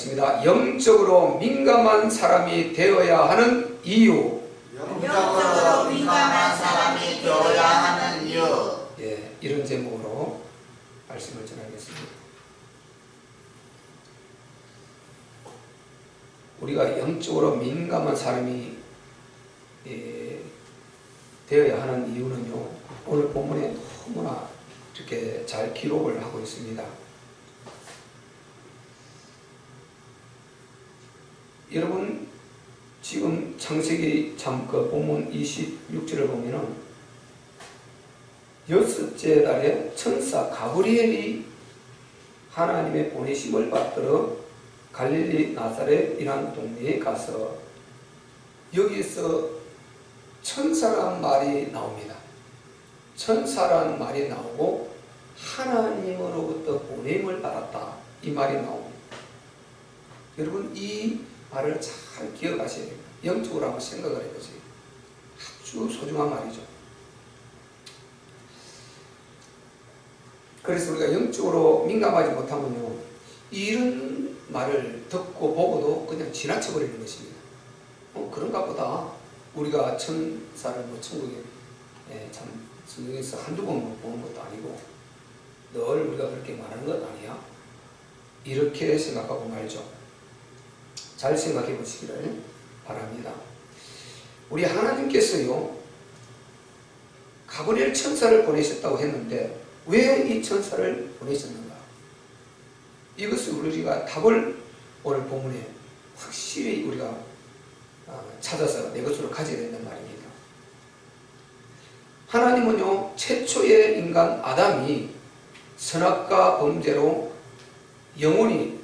하겠습니다. 영적으로 민감한 사람이 되어야 하는 이유. 영적으로 민감한 사람이 되어야 하는 이유. 예, 이런 제목으로 말씀을 전하겠습니다. 우리가 영적으로 민감한 사람이 되어야 하는 이유는요, 오늘 본문에 너무나 이렇게 잘 기록을 하고 있습니다. 여러분, 지금 창세기 그 본문 26절을 보면은 여섯째 달에 천사 가브리엘이 하나님의 보내심을 받들어 갈릴리 나사렛이라는 동네에 가서 여기에서 천사란 말이 나옵니다. 천사란 말이 나오고 하나님으로부터 보냄을 받았다, 이 말이 나옵니다. 여러분, 이 말을 잘 기억하셔야 됩니다. 영적으로 한번 생각을 해보세요. 아주 소중한 말이죠. 그래서 우리가 영적으로 민감하지 못하면요, 이런 말을 듣고 보고도 그냥 지나쳐버리는 것입니다. 그런가 보다. 우리가 천사를 천국에 참 성경에서 한두 번 보는 것도 아니고 늘 우리가 그렇게 말하는 것 아니야? 이렇게 생각하고 말이죠. 잘 생각해 보시기를 바랍니다. 우리 하나님께서요, 가브리엘 천사를 보내셨다고 했는데 왜 이 천사를 보내셨는가? 이것을 우리가 답을 오늘 본문에 확실히 우리가 찾아서 내 것으로 가져야 된단 말입니다. 하나님은요, 최초의 인간 아담이 선악과 범죄로 영원히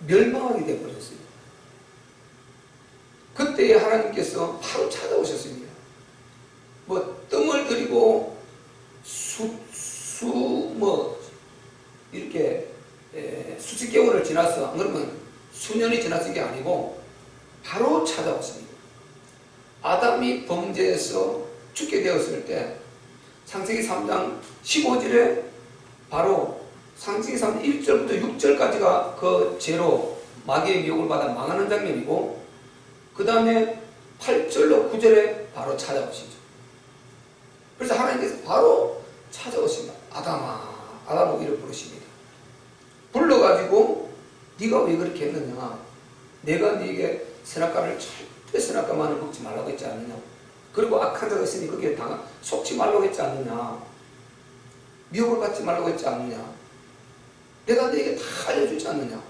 멸망하게 되어버렸어요. 그때 하나님께서 바로 찾아오셨습니다. 뜸을 들이고 이렇게 수십 개월을 지나서, 안 그러면 수년이 지나서 게 아니고 바로 찾아왔습니다. 아담이 범죄해서 죽게 되었을 때 창세기 3장 15절에 바로 창세기 3장 1절부터 6절까지가 그 죄로 마귀의 미혹을 받아 망하는 장면이고, 그 다음에 8절로 9절에 바로 찾아오시죠. 그래서 하나님께서 바로 찾아오십니다. 아담아 이렇게 부르십니다. 불러가지고 네가 왜 그렇게 했느냐? 내가 네게 선악과를 절대 선악과만을 먹지 말라고 했지 않느냐? 그리고 악한 자가 있으니 거기에 속지 말라고 했지 않느냐? 미혹을 받지 말라고 했지 않느냐? 내가 네게 다 알려주지 않느냐?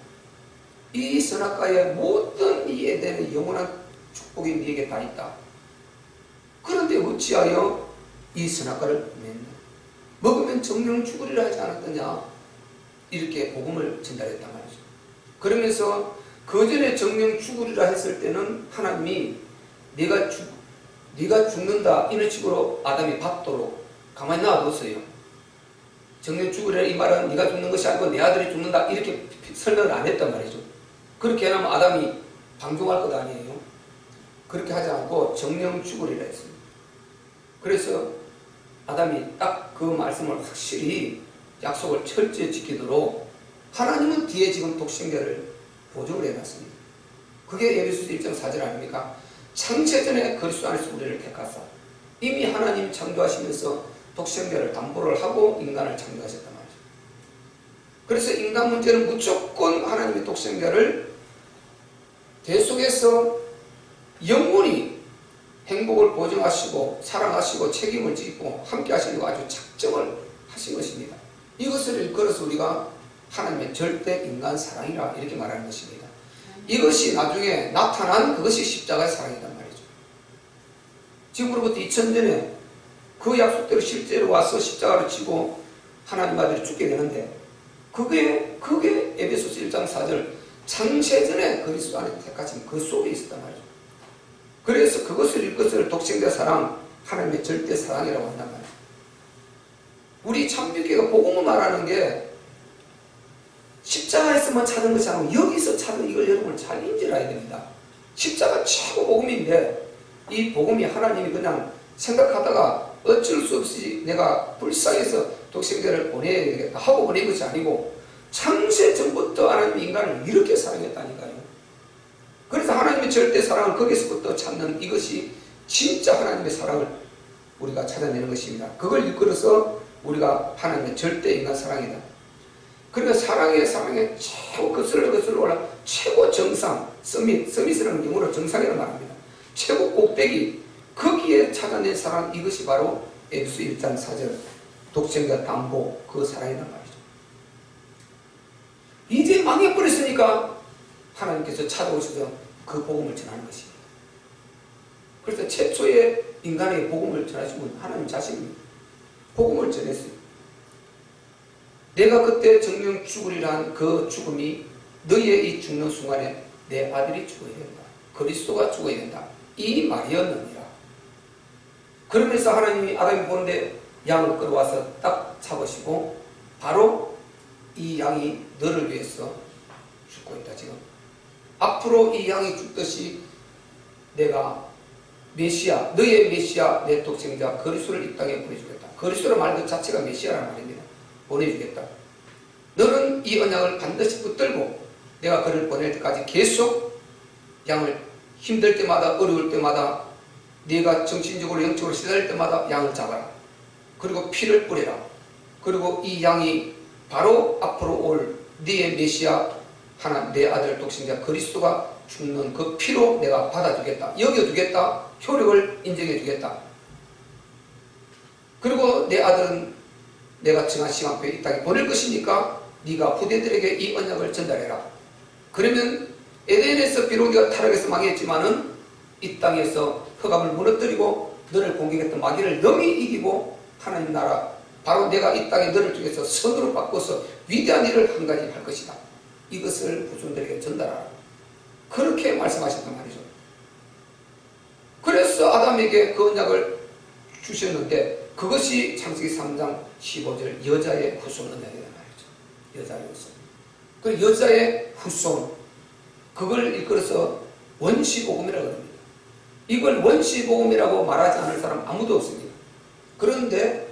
이 선악과의 모든 이 에덴의 영원한 축복이 네게 다 있다. 그런데 어찌하여 이 선악과를 먹느냐? 먹으면 정령 죽으리라 하지 않았느냐? 이렇게 복음을 전달했단 말이죠. 그러면서 그 전에 정령 죽으리라 했을 때는 하나님이 네가 죽는다 이런 식으로 아담이 받도록 가만히 놔뒀어요. 정령 죽으리라 이 말은 네가 죽는 것이 아니고 내 아들이 죽는다 이렇게 설명을 안 했단 말이죠. 그렇게 해놓으면 아담이 방종할 것 아니에요. 그렇게 하지 않고 정령 죽으리라 했습니다. 그래서 아담이 딱 그 말씀을 확실히 약속을 철저히 지키도록 하나님은 뒤에 지금 독생자를 보증을 해놨습니다. 그게 에베소서 1장 4절 아닙니까? 창세전에 그리스도 안에서 우리를 택하사 이미 하나님 창조하시면서 독생자를 담보를 하고 인간을 창조하셨단 말이죠. 그래서 인간 문제는 무조건 하나님의 독생자를 대속해서 영원히 행복을 보증하시고 사랑하시고 책임을 지고 함께 하시려고 아주 작정을 하신 것입니다. 이것을 일컬어서 우리가 하나님의 절대 인간 사랑이라 이렇게 말하는 것입니다. 이것이 나중에 나타난 그것이 십자가의 사랑이란 말이죠. 지금으로부터 2000년에 그 약속대로 실제로 와서 십자가를 지고 하나님 아들이 죽게 되는데 그게 에베소서 1장 4절 창세전에 그리스도 안에 택하신 그 속에 있었단 말이죠. 그래서 이것을 독생자 사랑, 하나님의 절대 사랑이라고 한단 말이에요. 우리 참교회가 복음을 말하는 게 십자가에서만 찾은 것이 아니고 여기서 찾은 이걸 여러분 잘 인지해야 됩니다. 십자가 최고 복음인데 이 복음이 하나님이 그냥 생각하다가 어쩔 수 없이 내가 불쌍해서 독생자를 보내야 되겠다 하고 보낸 것이 아니고 창세 전부터 하나님이 인간을 이렇게 사랑했다니까요. 그래서 하나님의 절대 사랑을 거기서부터 찾는 이것이 진짜 하나님의 사랑을 우리가 찾아내는 것입니다. 그걸 이끌어서 우리가 하나님의 절대 인간 사랑이다. 그러니까 사랑의 최고 거슬러 올라 최고 정상, 서밋이라는 영어로 정상이라고 말합니다. 최고 꼭대기, 거기에 찾아낸 사랑, 이것이 바로 에베소 1장 4절 독생자 담보 그 사랑이란 말이죠. 이제 망해버렸으니까 하나님께서 찾아오셔서 그 복음을 전하는 것입니다. 그래서 최초의 인간의 복음을 전하신 분 하나님 자신입니다. 복음을 전했어요. 내가 그때 정령 죽으리란 그 죽음이 너희의 이 죽는 순간에 내 아들이 죽어야 된다. 그리스도가 죽어야 된다. 이 말이었느니라. 그러면서 하나님이 아담이 보는데 양을 끌어와서 딱 잡으시고 바로 이 양이 너를 위해서 죽고 있다. 지금 앞으로 이 양이 죽듯이 내가 메시아, 너의 메시아, 내 독생자 그리스도를 이 땅에 보내주겠다. 그리스도의 말 그 자체가 메시아라는 말입니다. 보내주겠다. 너는 이 언약을 반드시 붙들고 내가 그를 보낼 때까지 계속 양을 힘들 때마다 어려울 때마다 네가 정신적으로 영적으로 시달릴 때마다 양을 잡아라. 그리고 피를 뿌려라. 그리고 이 양이 바로 앞으로 올 네의 메시아 하나 내 아들 독생자 그리스도가 죽는 그 피로 내가 받아주겠다. 여겨주겠다. 효력을 인정해주겠다. 그리고 내 아들은 내가 정한 시간표에 이 땅에 보낼 것이니까 네가 후대들에게 이 언약을 전달해라. 그러면 에덴에서 비록 네가 타락해서 망했지만은 이 땅에서 흑암을 무너뜨리고 너를 공격했던 마귀를 능히 이기고 하나님 나라 바로 내가 이 땅에 너를 통해서 선으로 바꿔서 위대한 일을 한 가지 할 것이다. 이것을 후손들에게 전달하라. 그렇게 말씀하셨단 말이죠. 그래서 아담에게 그 언약을 주셨는데 그것이 창세기 3장 15절 여자의 후손 언약이란 말이죠. 여자의 후손. 그 여자의 후손 그걸 이끌어서 원시복음이라고 합니다. 이걸 원시복음이라고 말하지 않을 사람 아무도 없습니다. 그런데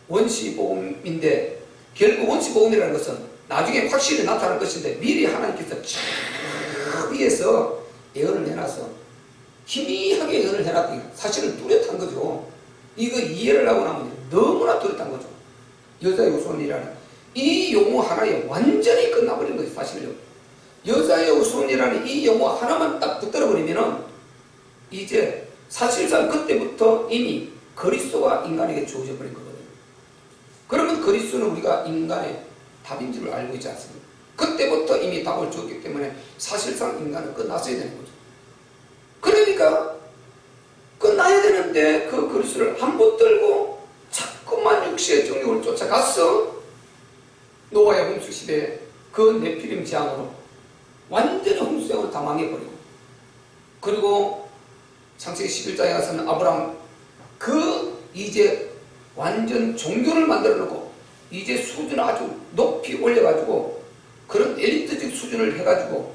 원시복음인데 결국 원시복음이라는 것은 나중에 확실히 나타날 것인데 미리 하나님께서 저 위에서 예언을 해놔서 희미하게 예언을 해놨더니 사실은 뚜렷한 거죠. 이거 이해를 하고 나면 너무나 뚜렷한 거죠. 여자의 후손이라는 이 용어 하나에 완전히 끝나버린 거죠. 사실요. 여자의 후손이라는 이 용어 하나만 딱 붙들어버리면은 이제 사실상 그때부터 이미 그리스도가 인간에게 주어져 버린 거거든요. 그러면 그리스도는 우리가 인간의 답인 줄 알고 있지 않습니까? 그때부터 이미 답을 주었기 때문에 사실상 인간은 끝났어야 되는 거죠. 그러니까 끝나야 되는데 그 그리스도를 한 번 들고 자꾸만 육시의 정욕을 쫓아갔어. 노아의 홍수 시대에 그 네피림 재앙으로 완전히 홍수장으로 다 망해버리고 그리고 창세기 11장에 가서는 아브라함 그 이제 완전 종교를 만들어 놓고 이제 수준을 아주 높이 올려가지고 그런 엘리트적 수준을 해가지고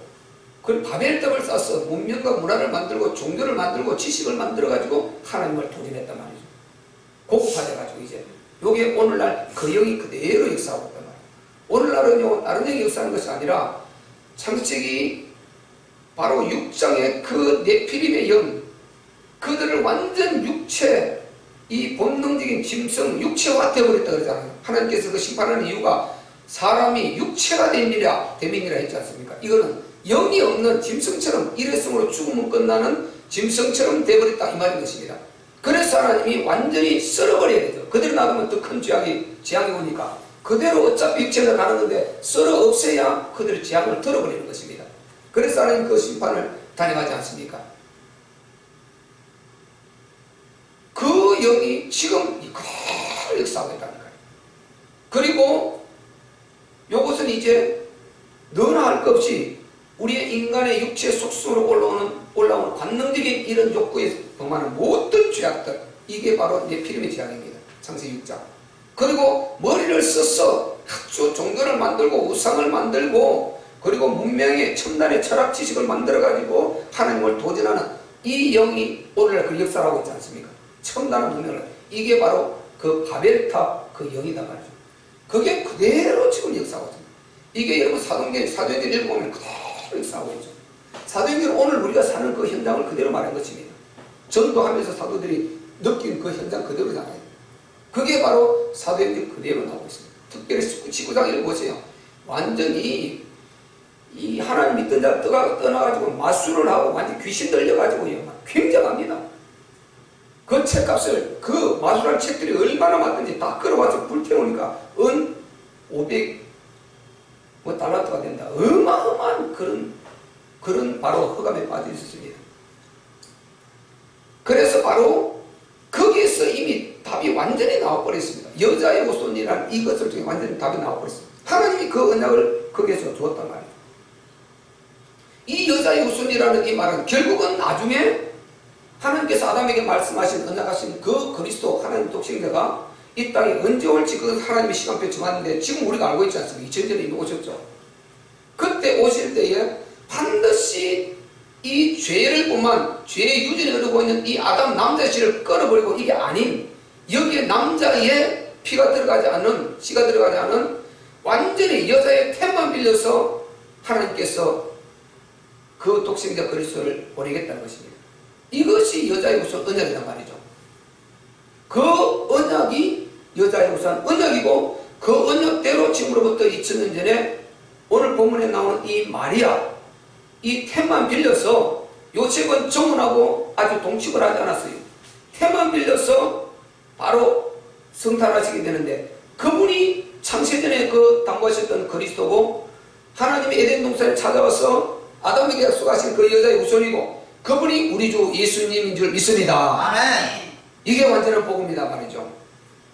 그 바벨탑을 쌓아서 문명과 문화를 만들고 종교를 만들고 지식을 만들어가지고 하나님을 도전했단 말이죠. 고급화돼가지고 이제 요게 오늘날 그 영이 그대로 역사하고 있단 말이에요. 오늘날은요 다른 영이 역사하는 것이 아니라 창세기 바로 6장의 그 네피림의 영 그들을 완전 육체 이 본능적인 짐승 육체화 되어버렸다 그러잖아요. 하나님께서 그 심판하는 이유가 사람이 육체가 됨이라 했지 않습니까? 이거는 영이 없는 짐승처럼 일회성으로 죽으면 끝나는 짐승처럼 되어버렸다 이 말인 것입니다. 그래서 하나님이 완전히 썰어버려야 되죠. 그대로 놔두면 더 큰 재앙이 오니까 그대로 어차피 육체가 가는 건데 썰어 없애야 그대로 재앙을 덜어버리는 것입니다. 그래서 하나님 그 심판을 단행하지 않습니까? 그 영이 지금 그대로 역사하고 있다니까요. 그리고 요것은 이제 너나 할 것 없이 우리의 인간의 육체 속성으로 올라오는 관능적인 이런 욕구에 범하는 모든 죄악들 이게 바로 네피림의 죄악입니다. 창세기 6장. 그리고 머리를 써서 아주 종교를 만들고 우상을 만들고 그리고 문명의 첨단의 철학 지식을 만들어가지고 하나님을 도전하는 이 영이 오늘날 그 역사를 하고 있지 않습니까? 첨단한 문명을 이게 바로 그 바벨탑 그 영이다 말이죠. 그게 그대로 지금 역사하고 있습니다. 이게 여러분 사도행전 읽어보면 그대로 역사하고 있죠. 사도행전은 오늘 우리가 사는 그 현장을 그대로 말한 것입니다. 전도하면서 사도들이 느낀 그 현장 그대로잖아요. 그게 바로 사도행전 그대로 나오고 있습니다. 특별히 19장 읽어보세요. 완전히 이 하나님 믿던 자 떠나가지고 마술을 하고 완전 귀신 들려가지고요. 굉장합니다. 그 책값을 그 마술한 책들이 얼마나 많든지 다 끌어와서 불태우니까 500 달란트가 된다. 어마어마한 그런 바로 흑암에 빠져 있었습니다. 그래서 바로 거기에서 이미 답이 완전히 나와버렸습니다. 여자의 후손이라는 이것을 통해 완전히 답이 나와버렸습니다. 하나님이 그 언약을 거기에서 주었단 말이에요. 이 여자의 후손이라는 이 말은 결국은 나중에 하나님께서 아담에게 말씀하신 언약하신 그 그리스도 하나님 독생자가 이 땅에 언제 올지 그 하나님의 시간표 정하는데 지금 우리가 알고 있지 않습니까? 2000년에 이미 오셨죠. 그때 오실 때에 반드시 이 죄를 뿐만 죄의 유전을 이루고 있는 이 아담 남자의 씨를 끊어버리고 이게 아닌 여기에 남자의 피가 들어가지 않은 씨가 들어가지 않은 완전히 여자의 템만 빌려서 하나님께서 그 독생자 그리스도를 보내겠다는 것입니다. 이것이 여자의 우선 언약이란 말이죠. 그 언약이 여자의 우선 언약이고 그 언약대로 지금으로부터 2000년 전에 오늘 본문에 나오는 이 마리아 이 템만 빌려서 요셉은 정혼하고 아주 동침을 하지 않았어요. 템만 빌려서 바로 성탄하시게 되는데 그분이 창세전에 그 당부하셨던 그리스도고 하나님이 에덴 동산에 찾아와서 아담에게 약속하신 그 여자의 후손이고 그분이 우리 주 예수님인 줄 믿습니다. 아멘. 이게 완전한 복음이다 말이죠.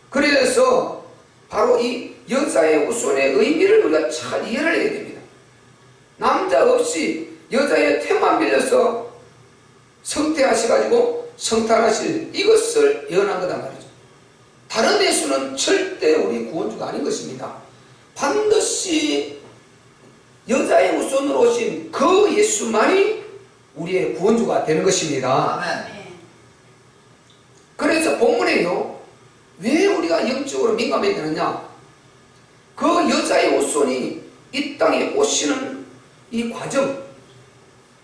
그래서 바로 이 여자의 후손의 의미를 우리가 잘 이해를 해야 됩니다. 남자 없이 여자의 템만 빌려서 성태하셔가지고 성탄하실 이것을 예언한 거단 말이죠. 다른 예수는 절대 우리 구원주가 아닌 것입니다. 반드시 여자의 후손으로 오신 그 예수만이 우리의 구원주가 되는 것입니다. 아멘. 그래서 본문에요. 왜 우리가 영적으로 민감해야 되느냐? 그 여자의 후손이 이 땅에 오시는 이 과정.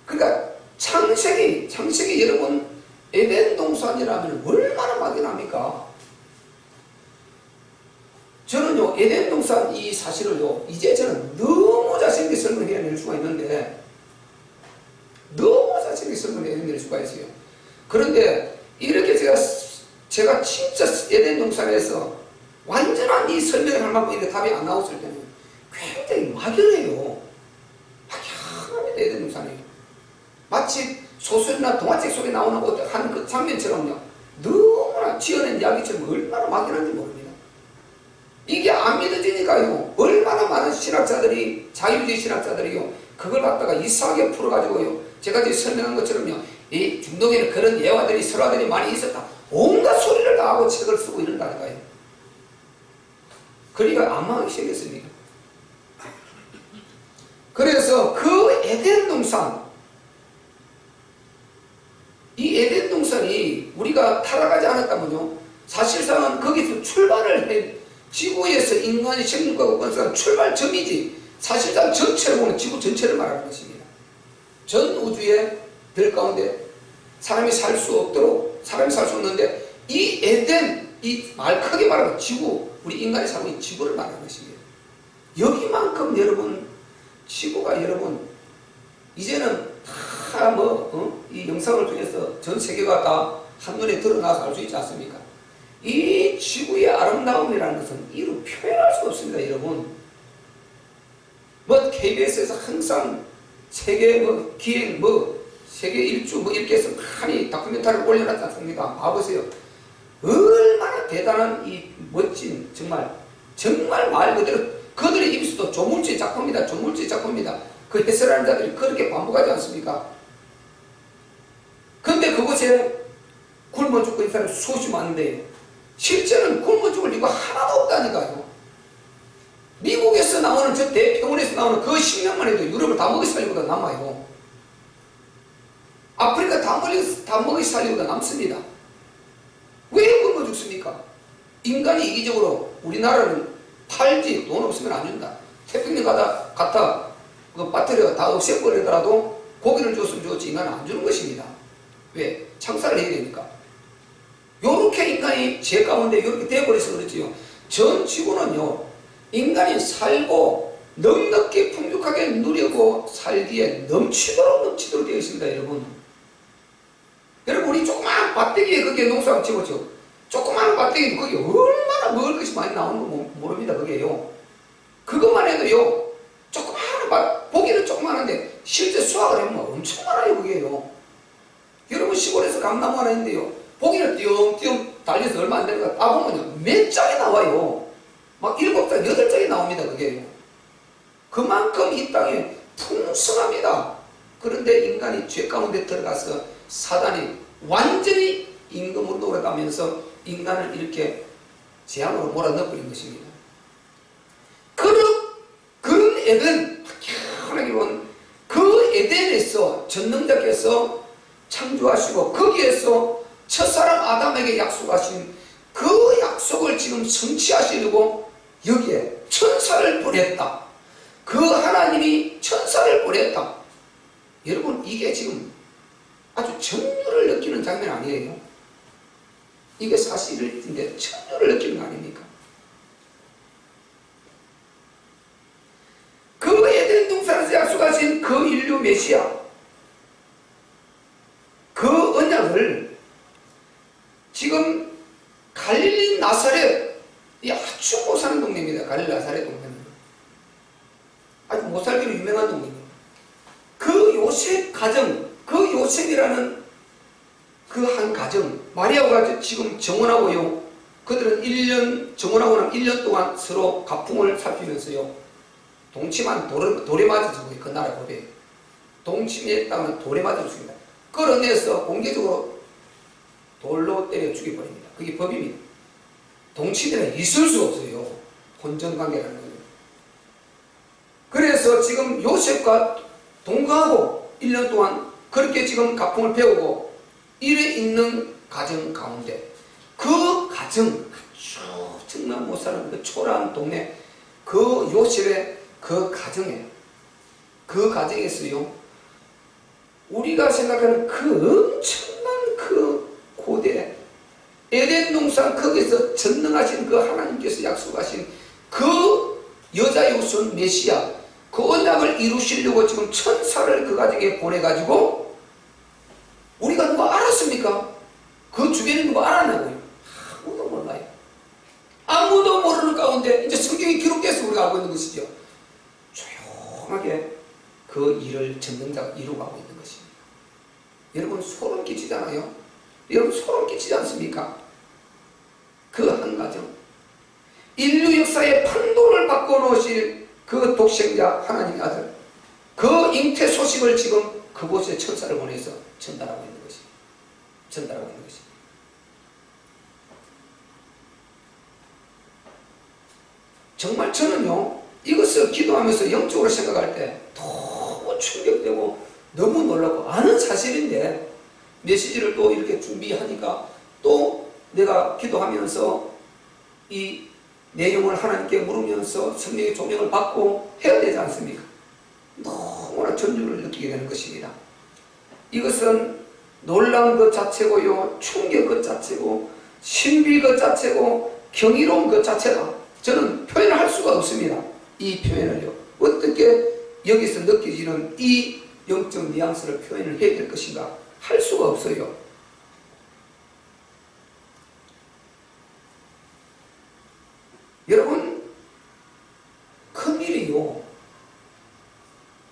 그러니까 창세기 여러분 에덴 동산이라면 얼마나 막연합니까? 저는요 에덴 동산 이 사실을요 이제 저는 너무 자세하게 설명해낼 수가 있는데 너무 자세하게 설명해낼 수가 있어요. 그런데 이렇게 제가 진짜 에덴 동산에서 완전한 이 설명을 할 만큼 이렇게 답이 안 나왔을 때는 굉장히 막연해요. 막연합니다. 에덴 동산이요. 마치 소설이나 동화책 속에 나오는 한 그 장면처럼요. 너무나 지어낸 이야기처럼 얼마나 막연한지 모릅니다. 이게 안 믿어지니까요. 얼마나 많은 신학자들이 자유주의 신학자들이요. 그걸 갖다가 이상하게 풀어가지고요. 제가 지금 설명한 것처럼요. 이 중동에는 그런 예화들이 설화들이 많이 있었다. 온갖 소리를 다 하고 책을 쓰고 이런다니까요. 그러니까 안 망하기 시작했습니다. 그래서 그 에덴 동산 이 에덴 동산이 우리가 타락하지 않았다면요. 사실상은 거기서 출발을 해 지구에서 인간이 생물과 건설한 출발점이지 사실상 전체를 보면 지구 전체를 말하는 것입니다. 전 우주의 별 가운데 사람이 살 수 없도록 사람이 살 수 없는데 이 에덴 이 말 크게 말하면 지구 우리 인간이 살고 있는 지구를 말하는 것입니다. 여기만큼 여러분 지구가 여러분 이제는 다 이 영상을 통해서 전 세계가 다 한눈에 드러나서 알 수 있지 않습니까? 이 지구의 아름다움이라는 것은 이루 표현할 수 없습니다, 여러분. KBS에서 항상 세계 기행 세계 일주 이렇게 해서 많이 다큐멘터리를 올려놨지 않습니까? 봐보세요. 얼마나 대단한 이 멋진 정말 말 그대로 그들의 입술도 조물주의 작품입니다. 그 해설하는 자들이 그렇게 반복하지 않습니까? 근데 그곳에 굶어 죽고 있는 사람이 수없이 많은데 실제는 굶어 죽을 이유가 하나도 없다니까요. 미국에서 나오는 저 대평원에서 나오는 그 식량만 해도 유럽을 다 먹이 살리보다 남아요. 아프리카 다 먹이 살리보다 남습니다. 왜 굶어 죽습니까? 인간이 이기적으로 우리나라는 팔지. 돈 없으면 안 준다. 태평양 갔다 그 배터리가 다 없애버리더라도 고기를 줬으면 좋지 인간은 안 주는 것입니다. 왜? 창사를 해야 되니까. 요렇게 인간이 죄 가운데 이렇게 돼버려서 그렇지요. 전 지구는요, 인간이 살고 넉넉히 풍족하게 누리고 살기에 넘치도록 되어 있습니다, 여러분. 여러분, 우리 조그마한 밭대기에 거기에 농사를 지었죠. 조그마한 밭대기에 거기에 얼마나 먹을 것이 많이 나오는 거 모릅니다, 그게요. 그것만 해도요, 조그마한 밭, 보기는 조그마한데 실제 수확을 해보면 엄청 많아요, 그게요. 여러분, 시골에서 감나무 하나 있는데요, 보기는 띄엄띄엄 달려서 얼마 안 되는 거 따보면요, 몇 장이 나와요. 막 7장, 8장이 나옵니다, 그게요. 그만큼 이 땅에 풍성합니다. 그런데 인간이 죄 가운데 들어가서 사단이 완전히 임금으로 돌아가면서 인간을 이렇게 재앙으로 몰아넣어버린 것입니다. 그런 에덴, 희한하게 보면 그 에덴에서 전능자께서 창조하시고 거기에서 첫사람 아담에게 약속하신 그 약속을 지금 성취하시려고 여기에 천사를 보냈다. 그 하나님이 천사를 보냈다. 여러분, 이게 지금 아주 전율을 느끼는 장면 아니에요? 이게 사실인데 전율을 느끼는 거 아닙니까? 그 에덴 동산에서 약속하신 그 인류 메시아, 그 언약을 지금 갈릴리 나사렛, 이 아주 못 사는 동네입니다. 갈릴리 나사렛 동네는 아주 못 살기로 유명한 동네입니다. 그 요셉 가정, 그 요셉이라는 그 한 가정, 마리아가 지금 정혼하고요, 그들은 정혼하고 난 1년 동안 서로 가풍을 살피면서요, 동치만 돌에 맞아 죽어요. 그 나라 법에 동침했다면 돌에 맞아 죽습니다. 끌어내서 공개적으로 돌로 때려 죽여버립니다. 그게 법입니다. 동치면은 있을 수 없어요. 혼전관계라는 거죠. 그래서 지금 요셉과 동거하고 1년 동안 그렇게 지금 가풍을 배우고 이래 있는 가정 가운데, 그 가정, 아주 정말 못 사는 그 초라한 동네, 그 요셉의 그 가정에서요, 우리가 생각하는 그 엄청난 그 고대 에덴 동산 거기서 전능하신 그 하나님께서 약속하신 그 여자 요손 메시아, 그 언약을 이루시려고 지금 천사를 그 가정에 보내가지고, 우리가 누가 알았습니까? 그 주변에 누가 알았냐고요? 아무도 몰라요. 아무도 모르는 가운데 이제 성경이 기록돼서 우리가 알고 있는 것이죠. 조용하게 그 일을 전능자가 이루어가고 있는 것입니다. 여러분, 소름 끼치잖아요? 여러분, 소름 끼치지 않습니까? 그 한 가정, 인류 역사의 판도를 바꿔놓으실 그 독생자 하나님의 아들, 그 잉태 소식을 지금 그곳에 천사를 보내서 전달하고 있는 것입니다. 전달하고 있는 것입니다. 정말 저는요, 이것을 기도하면서 영적으로 생각할 때 너무 충격되고 너무 놀라고, 아는 사실인데 메시지를 또 이렇게 준비하니까 또 내가 기도하면서 이 내용을 하나님께 물으면서 성령의 조명을 받고 해야 되지 않습니까? 너무나 전율을 느끼게 되는 것입니다. 이것은 놀라운 것 자체고요, 충격 것 자체고, 신비 것 자체고, 경이로운 것 자체다. 저는 표현을 할 수가 없습니다. 이 표현을요, 어떻게 여기서 느껴지는 이 영적 뉘앙스를 표현을 해야 될 것인가 할 수가 없어요. 여러분, 큰일이요,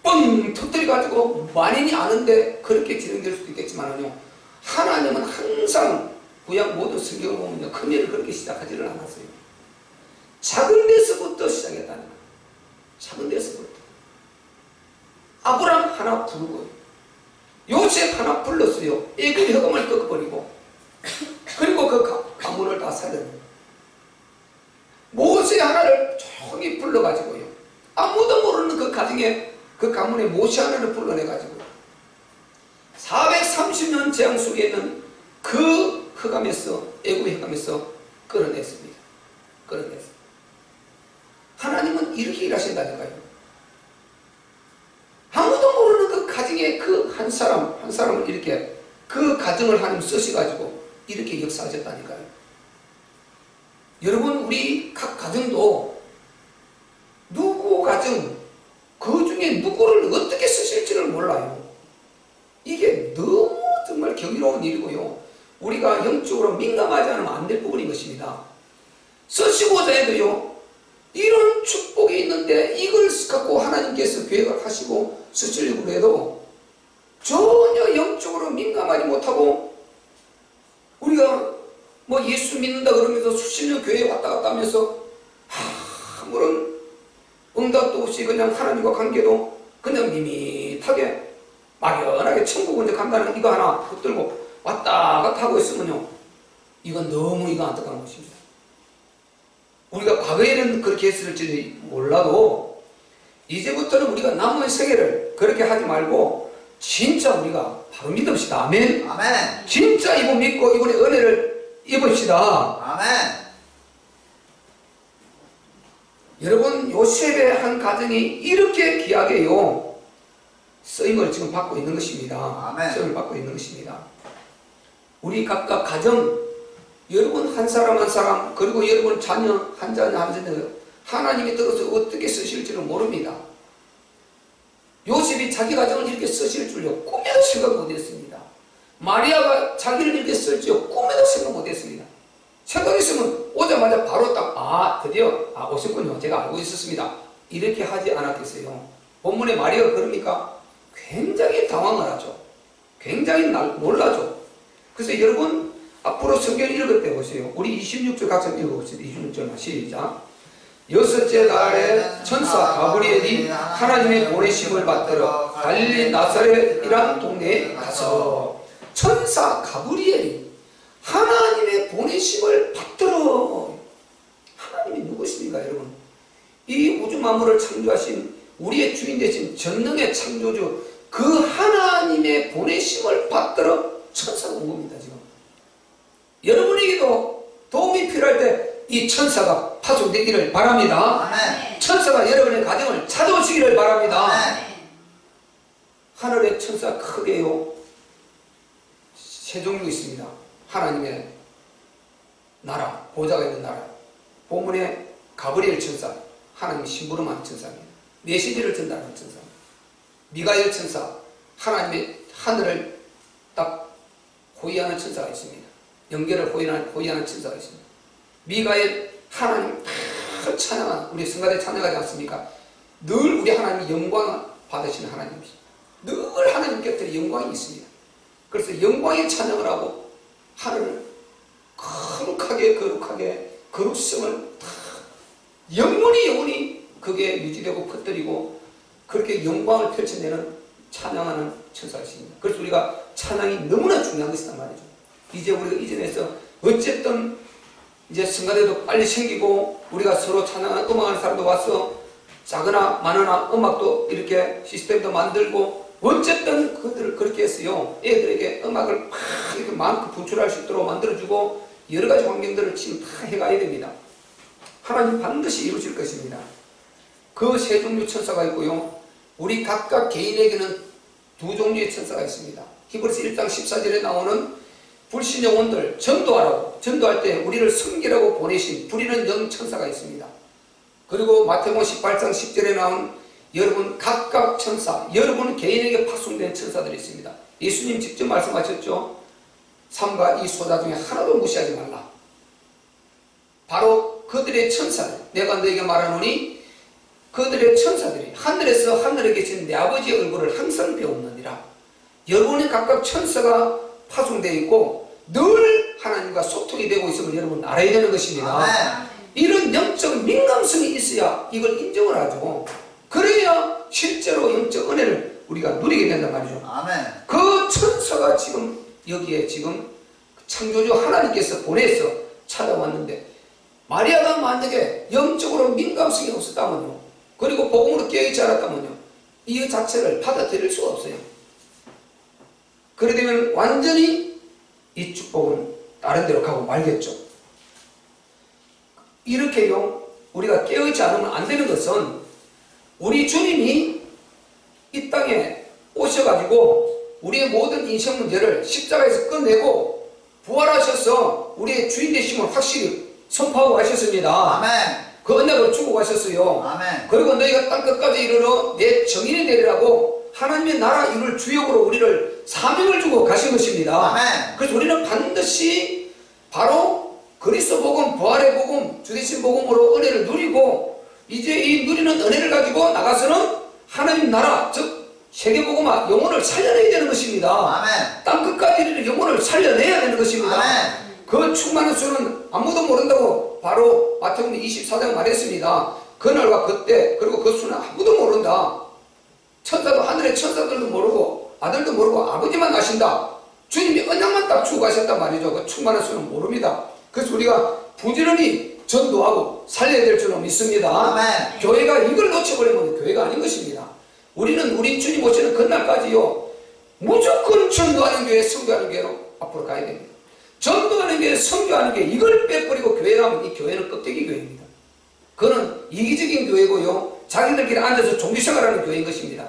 뻥 터뜨려가지고 만인이 아는데 그렇게 진행될 수도 있겠지만요, 하나님은 항상 구약 모든 성경을 보면요, 큰일을 그렇게 시작하지를 않았어요. 작은 데서부터 시작했다는 거예요. 작은 데서부터. 아브람 하나 부르고요, 요셉 하나 불렀어요. 애굽 흑암을 꺾어버리고, 그리고 그 가문을 다 살렸어요. 모세 하나를 조용히 불러가지고요, 아무도 모르는 그 가정에, 그 가문에 모세 하나를 불러내가지고 430년 재앙 속에 있는 그 흑암에서, 애굽의 흑암에서 끌어냈습니다. 끌어냈습니다. 하나님은 이렇게 일하신다니까요. 아무도 모르는 그 가정의 그 한 사람을 이렇게 그 가정을 하나님 쓰셔가지고 이렇게 역사하셨다니까요. 여러분, 우리 각 가정도 누구 가정, 그 중에 누구를 어떻게 쓰실지를 몰라요. 이게 너무 정말 경이로운 일이고요. 우리가 영적으로 민감하지 않으면 안 될 부분인 것입니다. 쓰시고자 해도요, 이런 축복이 있는데 이걸 갖고 하나님께서 계획을 하시고 쓰시려고 해도 전혀 영적으로 민감하지 못하고, 우리가 뭐 예수 믿는다 그러면서 수십 년 교회에 왔다 갔다 하면서 아무런 응답도 없이 그냥 하나님과 관계도 그냥 밋밋하게 막연하게 천국 먼저 간다는 이거 하나 붙들고 왔다 갔다 하고 있으면요, 이건 너무 이거 안타까운 것입니다. 우리가 과거에는 그렇게 했을지 몰라도 이제부터는 우리가 남은 세계를 그렇게 하지 말고 진짜 우리가 바로 믿읍시다. 아멘. 아멘. 진짜 이분 믿고 이분의 은혜를 입읍시다. 아멘. 여러분, 요셉의 한 가정이 이렇게 귀하게요 쓰임을 지금 받고 있는 것입니다. 아멘. 쓰임을 받고 있는 것입니다. 우리 각각 가정, 여러분 한 사람 한 사람, 그리고 여러분 자녀 한 자녀 한 자녀, 하나님이 들어서 어떻게 쓰실지를 모릅니다. 요셉이 자기 가정을 이렇게 쓰실 줄요 꿈에도 생각 못했습니다. 마리아가 자기를 이렇게 쓸지요 꿈에도 생각 못했습니다. 생각했으면 오자마자 바로 딱 드디어 오셨군요, 제가 알고 있었습니다, 이렇게 하지 않았겠어요. 본문에 마리아가 그럽니까? 굉장히 당황을 하죠. 굉장히 놀라죠. 그래서 여러분 앞으로 성경 읽을 때 보세요. 우리 26절 같이 읽어봅시다. 26절만 시작. 여섯째 달에 천사 가브리엘이 하나님의 보내심을 받들어 갈릴리 나사렛이란 동네에 가서, 천사 가브리엘이 하나님의 보내심을 받들어. 하나님이 누구십니까, 여러분? 이 우주 만물을 창조하신 우리의 주인 되신 전능의 창조주 그 하나님의 보내심을 받들어 천사가 온 겁니다. 지금 여러분에게도 도움이 필요할 때 이 천사가 파송되기를 바랍니다. 아멘. 천사가 여러분의 가정을 찾아오시기를 바랍니다. 아멘. 하늘의 천사 크게요 세 종류 있습니다. 하나님의 나라, 보좌가 있는 나라. 본문에 가브리엘 천사, 하나님의 심부름하는 천사입니다. 메시지를 전달하는 천사입니다. 미가엘 천사, 하나님의 하늘을 딱 호위하는 천사가 있습니다. 연결을 호위하는 천사가 있습니다. 미가엘, 하나님 다 찬양하는, 우리 성가대 찬양하지 않습니까? 늘 우리 하나님이 영광을 받으시는 하나님이십니다. 늘 하나님 곁에 영광이 있습니다. 그래서 영광의 찬양을 하고 하늘을 거룩하게 거룩성을 다 영원히 그게 유지되고 퍼뜨리고 그렇게 영광을 펼쳐내는 찬양하는 천사이십니다. 그래서 우리가 찬양이 너무나 중요한 것이란 말이죠. 이제 우리가 이전에서 어쨌든 이제 성가대도 빨리 생기고 우리가 서로 찬양하는 음악하는 사람도 와서 작으나 많으나 음악도 이렇게 시스템도 만들고 어쨌든 그들을 그렇게 했어요. 애들에게 음악을 막 이렇게 마음껏 분출할 수 있도록 만들어주고 여러 가지 환경들을 지금 다 해가야 됩니다. 하나님 반드시 이루실 것입니다. 그 세 종류 천사가 있고요. 우리 각각 개인에게는 두 종류의 천사가 있습니다. 히브리서 1장 14절에 나오는 불신 영혼들 전도할 때 우리를 섬기라고 보내신 부리는 영 천사가 있습니다. 그리고 마태복음 18장 10절에 나온 여러분 각각 천사, 여러분 개인에게 파송된 천사들이 있습니다. 예수님 직접 말씀하셨죠. 삼가 이 소자 중에 하나도 무시하지 말라. 바로 그들의 천사들, 내가 너에게 말하노니 그들의 천사들이 하늘에서 하늘에 계신 내 아버지의 얼굴을 항상 배우느니라. 여러분이 각각 천사가 파송되어 있고 늘 하나님과 소통이 되고 있음을 여러분 알아야 되는 것입니다. 아멘. 이런 영적 민감성이 있어야 이걸 인정을 하죠. 그래야 실제로 영적 은혜를 우리가 누리게 된단 말이죠. 아멘. 그 천사가 지금 여기에 지금 창조주 하나님께서 보내서 찾아왔는데, 마리아가 만약에 영적으로 민감성이 없었다면요, 그리고 복음으로 깨어있지 않았다면요, 이 자체를 받아들일 수가 없어요. 그래 되면 완전히 이 축복은 다른 데로 가고 말겠죠. 이렇게요, 우리가 깨어있지 않으면 안 되는 것은 우리 주님이 이 땅에 오셔가지고 우리의 모든 인생 문제를 십자가에서 끝내고 부활하셔서 우리의 주인 되심을 확실히 선포하고 가셨습니다. 아멘. 그 언약을 주고 가셨어요. 아멘. 그리고 너희가 땅끝까지 이르러 내 정인이 되리라고 하나님의 나라 이룰 주역으로 우리를 사명을 주고 가신 것입니다. 아멘. 그래서 우리는 반드시 바로 그리스도 복음, 부활의 복음, 주되신 복음으로 은혜를 누리고 이제 이 누리는 은혜를 가지고 나가서는 하나님 나라, 즉 세계복음화 영혼을 살려내야 되는 것입니다. 아멘. 땅끝까지 이르는 영혼을 살려내야 되는 것입니다. 아멘. 그 충만한 수는 아무도 모른다고 바로 마태복음 24장 말했습니다. 그날과 그때 그리고 그 수는 아무도 모른다. 천사도 하늘의 천사들도 모르고 아들도 모르고 아버지만 아신다. 주님이 언약만 딱 주고 가셨단 말이죠. 그 충만한 수는 모릅니다. 그래서 우리가 부지런히 전도하고 살려야 될 줄로 믿습니다. 아멘. 교회가 이걸 놓쳐버리면 교회가 아닌 것입니다. 우리는 우리 주님 오시는 그날까지요 무조건 전도하는 교회, 선교하는 교회로 앞으로 가야 됩니다. 전도하는 교회, 선교하는 교회 이걸 빼버리고 교회라면 이 교회는 껍데기 교회입니다. 그거는 이기적인 교회고요 자기들끼리 앉아서 종교생활하는 교회인 것입니다.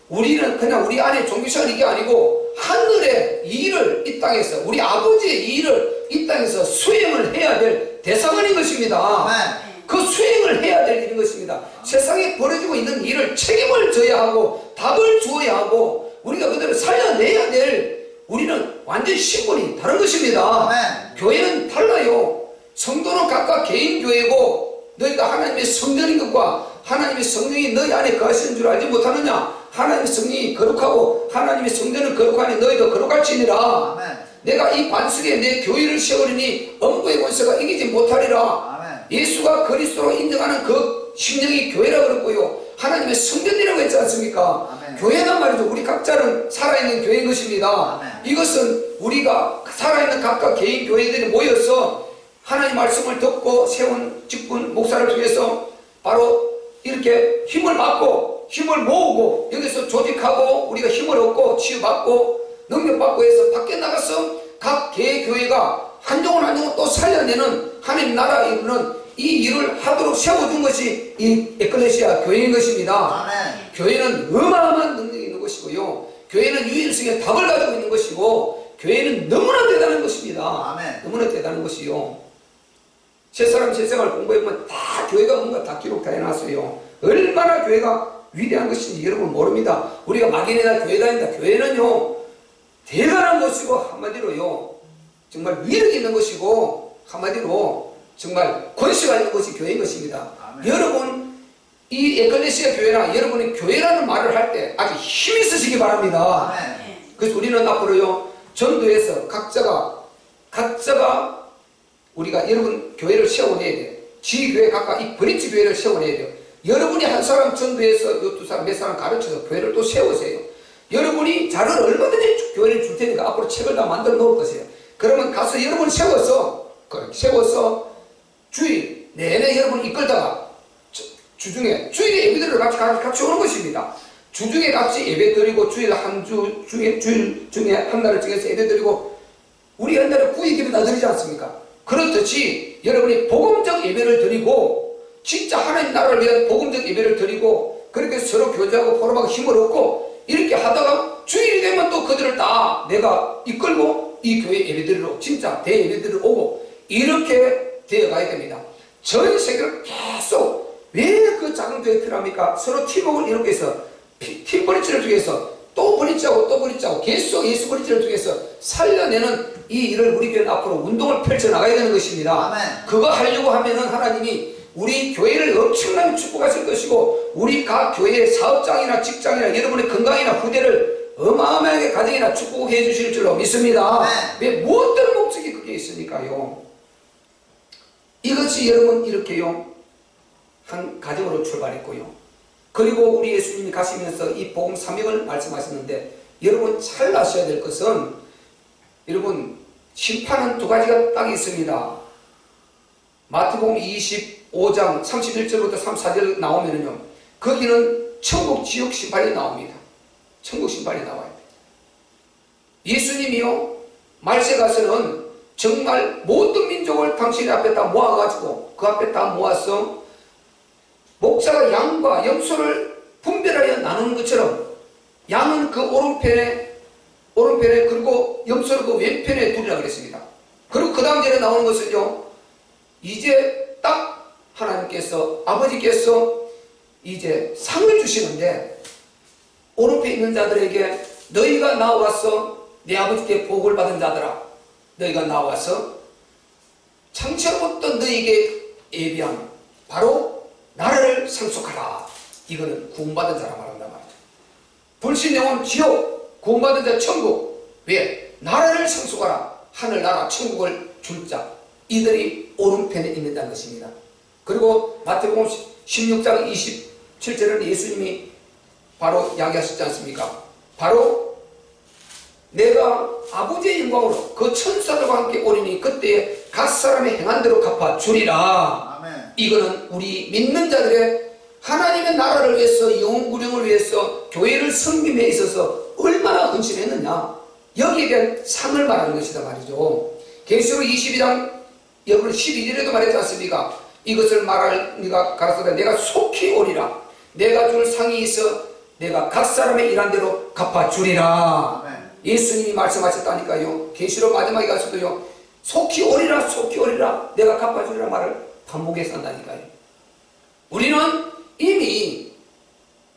우리는 그냥 우리 안에 종교생활 이게 아니고 하늘의 이 일을 이 땅에서 우리 아버지의 이 일을 이 땅에서 수행을 해야 될 대상원인 것입니다. 아멘. 그 수행을 해야 될 일인 것입니다. 세상에 벌어지고 있는 일을 책임을 져야 하고 답을 주어야 하고 우리가 그대로 살려내야 될 우리는 완전히 신분이 다른 것입니다. 아멘. 교회는 달라요. 성도는 각각 개인 교회고 너희가 하나님의 성전인 것과 하나님의 성령이 너희 안에 거하시는 줄 알지 못하느냐. 하나님의 성령이 거룩하고 하나님의 성전은 거룩하니 너희도 거룩할지니라. 아멘. 내가 이 반석에 내 교회를 세우리니 엄부의 권세가 이기지 못하리라. 아멘. 예수가 그리스도로 인정하는 그 심령이 교회라고 그랬고요 하나님의 성전이라고 했지 않습니까? 아멘. 교회란 말이죠. 우리 각자는 살아있는 교회인 것입니다. 아멘. 이것은 우리가 살아있는 각각 개인 교회들이 모여서 하나님 말씀을 듣고 세운 직분 목사를 통해서 바로 이렇게 힘을 받고 힘을 모으고 여기서 조직하고 우리가 힘을 얻고 치유받고 능력받고 해서 밖에 나가서 각 개교회가 한 종은 한 종은 또 살려내는 하나님 나라 이루는 이 일을 하도록 세워준 것이 이 에클레시아 교회인 것입니다. 아멘. 교회는 어마어마한 능력이 있는 것이고요 교회는 유일성의 답을 가지고 있는 것이고 교회는 너무나 대단한 것입니다. 아멘. 너무나 대단한 것이요 세 사람 세 생활 공부해보면 다 교회가 뭔가 다 기록 다 해놨어요. 얼마나 교회가 위대한 것인지 여러분 모릅니다. 우리가 막연히나 교회 다닌다. 교회는요 대단한 것이고 한마디로요 정말 위력이 있는 것이고 한마디로 정말 권세가 있는 것이 교회인 것입니다. 아멘. 여러분 이 에클레시아 교회나 여러분이 교회라는 말을 할 때 아주 힘이 쓰시기 바랍니다. 아멘. 그래서 우리는 앞으로요 전도에서 각자가 우리가 여러분 교회를 세워내야 돼요. 지교회 각각 이 브릿지 교회를 세워내야 돼요. 여러분이 한 사람 전도해서 요 두 사람 몇 사람 가르쳐서 교회를 또 세우세요. 여러분이 자료를 얼마든지 교회를 줄 테니까 앞으로 책을 다 만들어 놓을 것이에요. 그러면 가서 여러분 세워서 주일 내내 여러분 이끌다가 주중에 주일에 예배들을 같이 오는 것입니다. 주중에 같이 예배 드리고 주일 중에 한 날을 정해서 예배 드리고 우리 옛날에 구역 예배 다 드리지 않습니까? 그렇듯이 여러분이 복음적 예배를 드리고 진짜 하나님 나라를 위한 복음적 예배를 드리고 그렇게 서로 교제하고 포럼하고 힘을 얻고 이렇게 하다가 주일이 되면 또 그들을 다 내가 이끌고 이 교회 예배드리러 진짜 대예배드리러 오고 이렇게 되어가야 됩니다. 전 세계를 계속 왜 그 작은 교회 필요합니까? 서로 팀워크를 이루기 위해서 팀 브릿지를 통해서 또 브릿지하고 또 브릿지하고 계속 예수 브릿지를 통해서 살려내는 이 일을 우리 교회는 앞으로 운동을 펼쳐나가야 되는 것입니다. 아멘. 그거 하려고 하면은 하나님이 우리 교회를 엄청나게 축복하실 것이고 우리 각 교회의 사업장이나 직장이나 여러분의 건강이나 후대를 어마어마하게 가정이나 축복해 주실 줄로 믿습니다. 아멘. 왜 무엇들 목적이 그게 있으니까요. 이것이 여러분 이렇게요 한 가정으로 출발했고요. 그리고 우리 예수님이 가시면서 이 복음 사명을 말씀하셨는데 여러분 잘 아셔야 될 것은 여러분 심판은 두 가지가 딱 있습니다. 마태복음 25장 31절부터 34절 나오면요 거기는 천국 지옥 심판이 나옵니다. 천국 심판이 나와요. 예수님이요 말세 가서는 정말 모든 민족을 당신의 앞에 다 모아가지고 그 앞에 다 모아서 목자가 양과 염소를 분별하여 나누는 것처럼 양은 그 오른편에 그리고 염소를 그 왼편에 두리라 그랬습니다. 그리고 그 다음 절에 나오는 것은요, 이제 딱 하나님께서 아버지께서 이제 상을 주시는데 오른편에 있는 자들에게 너희가 나와서 내 아버지께 복을 받은 자들아, 너희가 나와서 창세로부터 너희에게 예비한 바로 나라를 상속하라. 이거는 구원받은 자라 말한단 말이죠. 불신 영혼 지옥, 구원받은 자 천국. 왜? 나라를 상속하라. 하늘나라 천국을 줄 자. 이들이 오른편에 있는다는 것입니다. 그리고 마태복음 16장 27절은 예수님이 바로 이야기하셨지 않습니까? 바로 내가 아버지의 영광으로 그 천사들과 함께 오리니 그때에 각 사람의 행한 대로 갚아 주리라. 아멘. 이거는 우리 믿는 자들의 하나님의 나라를 위해서, 영혼구령을 위해서, 교회를 섬김에 있어서 얼마나 헌신했느냐, 여기에 대한 상을 말하는 것이다 말이죠. 계시록 22장 여러분 12절에도 말했지 않습니까? 이것을 말할 네가 가라사대 내가 속히 오리라. 내가 줄 상이 있어 내가 각 사람의 일한 대로 갚아주리라. 아멘. 예수님이 말씀하셨다니까요. 계시록 마지막에 가서도요, 속히 오리라, 속히 오리라, 내가 갚아주리라 말을 반복해서 한다니까요. 우리는 이미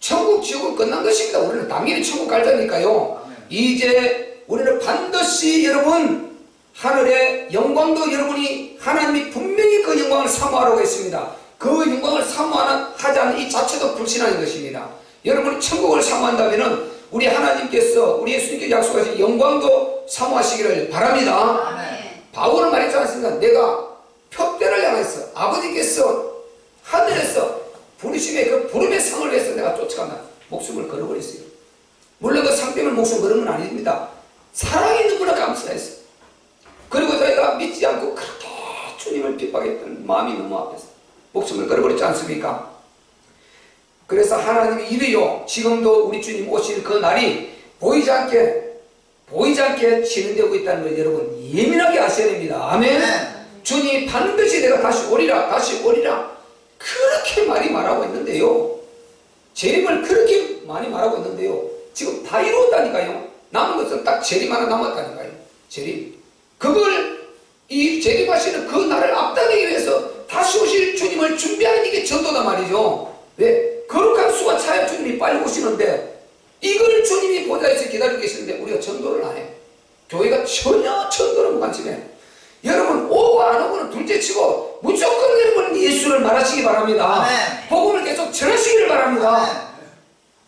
천국 지옥은 끝난 것입니다. 우리는 당연히 천국 갈자니까요. 아멘. 이제 우리는 반드시 여러분 하늘의 영광도 여러분이 하나님이 분명히 그 영광을 사모하라고 했습니다. 그 영광을 사모하지 않는 이 자체도 불신하는 것입니다. 여러분이 천국을 사모한다면 우리 하나님께서 우리 예수님께 약속하신 영광도 사모하시기를 바랍니다. 아멘. 바울은 말했지 않습니까? 내가 표대를 향해서 아버지께서 하늘에서 부르심의 그 부름의 상을 위해서 내가 쫓아간다. 목숨을 걸어버렸어요. 물론 그 상 때문에 목숨을 걸은 건 아닙니다. 사랑이 너무나 감사했어요. 그리고 저희가 믿지 않고 그렇게 주님을 핍박했던 마음이 너무 아파서 목숨을 걸어버렸지 않습니까? 그래서 하나님이 이르요 지금도 우리 주님 오실 그 날이 보이지 않게 진행되고 있다는 걸 여러분 예민하게 아셔야 됩니다. 아멘. 주님 반드시 내가 다시 오리라, 다시 오리라, 그렇게 많이 말하고 있는데요, 재림을 그렇게 많이 말하고 있는데요, 지금 다 이루었다니까요. 남은 것은 딱 재림 하나 남았다니까요. 재림. 그걸 이 재림하시는 그 날을 앞당기기 위해서 다시 오실 주님을 준비하는 이게 전도다 말이죠. 왜? 거룩한 수가 차야 주님이 빨리 오시는데 이걸 주님이 보좌에서 기다리고 계시는데 우리가 전도를 안 해. 교회가 전혀 전도를 무관심해. 여러분 오고 안 오고는 둘째치고 무조건 여러분 예수를 말하시기 바랍니다. 아멘. 복음을 계속 전하시기를 바랍니다.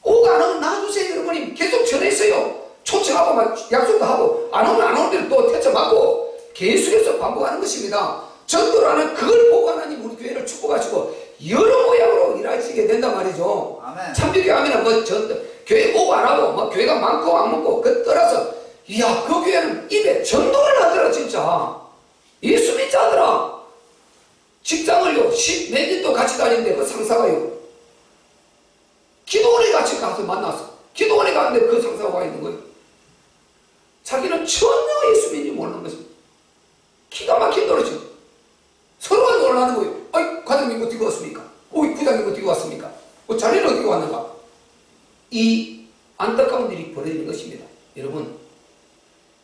오고 안 오면 놔두세요. 여러분이 계속 전했어요. 초청하고 막 약속도 하고 안 오면 안 오는 대로 또 퇴짜맞고 계속해서 반복하는 것입니다. 전도를 하는 그걸 보고 하나님 우리 교회를 축복하시고 여러 모양으로 일하시게 된단 말이죠. 아멘. 참교회 하면 뭐 교회 오고 안 하고 뭐 교회가 많고 안 많고 그 떠나서 이야 그 교회는 입에 전도를 하더라. 진짜 예수 믿자더라. 직장을요 10몇 년도 같이 다니는데 그 상사가요 기도원에 같이 가서 만났어. 기도원에 갔는데 그 상사가 와 있는 거예요. 자기는 전혀 예수 믿는지 모르는 것입니다. 기가 막힌 노릇이죠. 서로가 놀라는 거예요. 아이 과장님 어떻게 왔습니까? 어이 부장님 어떻게 왔습니까? 자리는 어떻게 왔는가? 이 안타까운 일이 벌어지는 것입니다. 여러분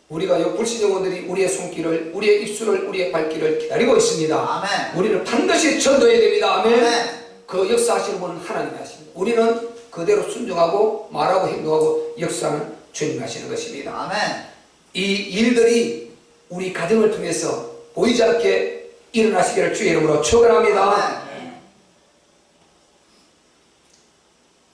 우리가 불신영혼들이 우리의 손길을, 우리의 입술을, 우리의 발길을 기다리고 있습니다. 아멘. 우리는 반드시 전도해야 됩니다. 아멘. 아멘. 그 역사하시는 분은 하나님이 하십니다. 우리는 그대로 순종하고 말하고 행동하고 역사는 주님이 하시는 것입니다. 아멘. 이 일들이 우리 가정을 통해서 보이지 않게 일어나시기를 주의 이름으로 축원합니다. 아멘.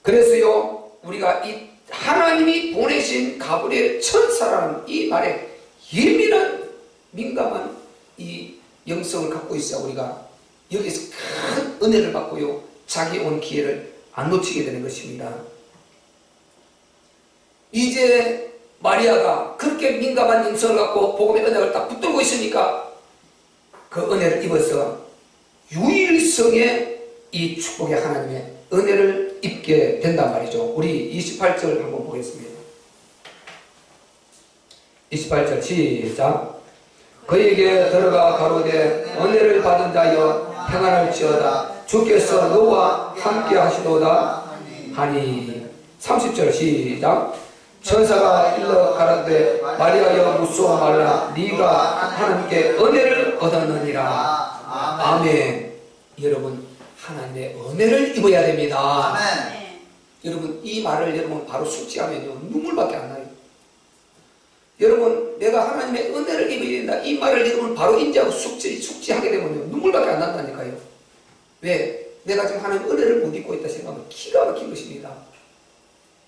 그래서요 우리가 이 하나님이 보내신 가브리엘 천사라는 이 말에 예민한 민감한 이 영성을 갖고 있어야 우리가 여기서 큰 은혜를 받고요 자기 온 기회를 안 놓치게 되는 것입니다. 이제 마리아가 그렇게 민감한 영성을 갖고 복음의 은혜를 딱 붙들고 있으니까 그 은혜를 입어서 유일성의 이 축복의 하나님의 은혜를 입게 된단 말이죠. 우리 28절 한번 보겠습니다. 28절 시작. 그에게 들어가 가로되 은혜를 받은 자여 평안할지어다. 주께서 너와 함께 하시도다 하니. 30절 시작. 천사가 일러 가라되 마리아여 무서워 말라. 네가 하나님께 은혜를 얻었느니라. 아멘. 여러분, 하나님의 은혜를 입어야 됩니다. 아멘. 여러분, 이 말을 여러분 바로 숙지하면요 눈물밖에 안 나요. 여러분, 내가 하나님의 은혜를 입어야 된다, 이 말을 여러분 바로 인지하고 숙지하게 되면요 눈물밖에 안 난다니까요. 왜? 내가 지금 하나님 은혜를 못 입고 있다 생각하면 기가 막힌 것입니다.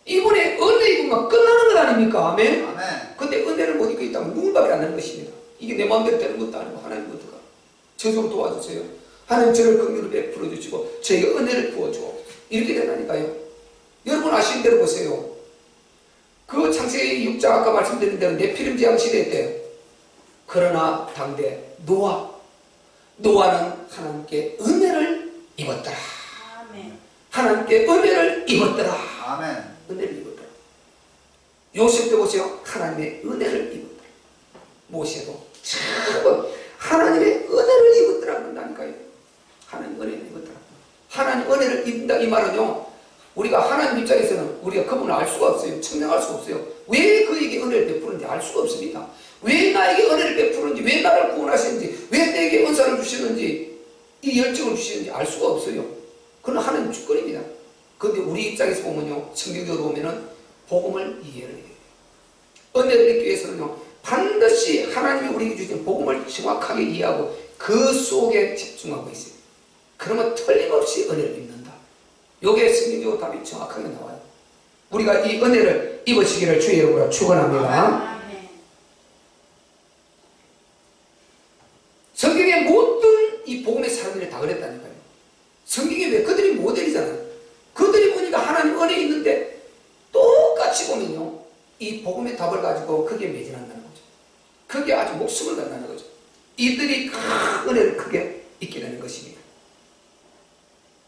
이번에 은혜 입으면 끝나는 것 아닙니까? 아멘? 아멘. 근데 은혜를 못 입고 있다면 눈물밖에 안 나는 것입니다. 이게 내 마음대로 되는 것도 아니고 하나님 어떡하? 저 좀 도와주세요. 하나님 저를 긍휼을 베풀어 주시고 저에게 은혜를 부어줘. 이렇게 되나니까요. 여러분 아시는 대로 보세요. 그 창세기 6장 아까 말씀드린 대로 네피림 재앙 시대 때, 그러나 당대 노아는 하나님께 은혜를 입었더라. 아멘. 하나님께 은혜를 입었더라. 아멘. 은혜를 입었더라. 요셉도 보세요. 하나님의 은혜를 입었더라. 모세도 참 하나님의 은혜를 입었더라 그런다니까요. 하나님 은혜를 입었더라. 하나님 은혜를 입는다 이 말은요, 우리가 하나님 입장에서는 우리가 그분을 알 수가 없어요. 증명할 수가 없어요. 왜 그에게 은혜를 베푸는지 알 수가 없습니다. 왜 나에게 은혜를 베푸는지, 왜 나를 구원하시는지, 왜 내게 은사를 주시는지, 이 열정을 주시는지 알 수가 없어요. 그건 하나님 주권입니다. 그런데 우리 입장에서 보면요, 성경적으로 보면은 복음을 이해를 해야 돼요. 은혜를 얻기 위해서는요, 반드시 하나님이 우리에게 주신 복음을 정확하게 이해하고 그 속에 집중하고 있어요. 그러면 틀림없이 은혜를 입는다. 요게 성경적으로 답이 정확하게 나와요. 우리가 이 은혜를 입으시기를 주의 이름으로 축원합니다. 아멘. 성경의 모든 이 복음의 사람들이 다 그랬다니까요. 성경에 왜 그들이 모델이잖아요. 그들이 보니까 하나님 은혜 있는데 똑같이 보면요, 이 복음의 답을 가지고 크게 매진한다는 거죠. 그게 아주 목숨을 건다는 거죠. 이들이 큰 은혜를 크게 잊게 되는 것입니다.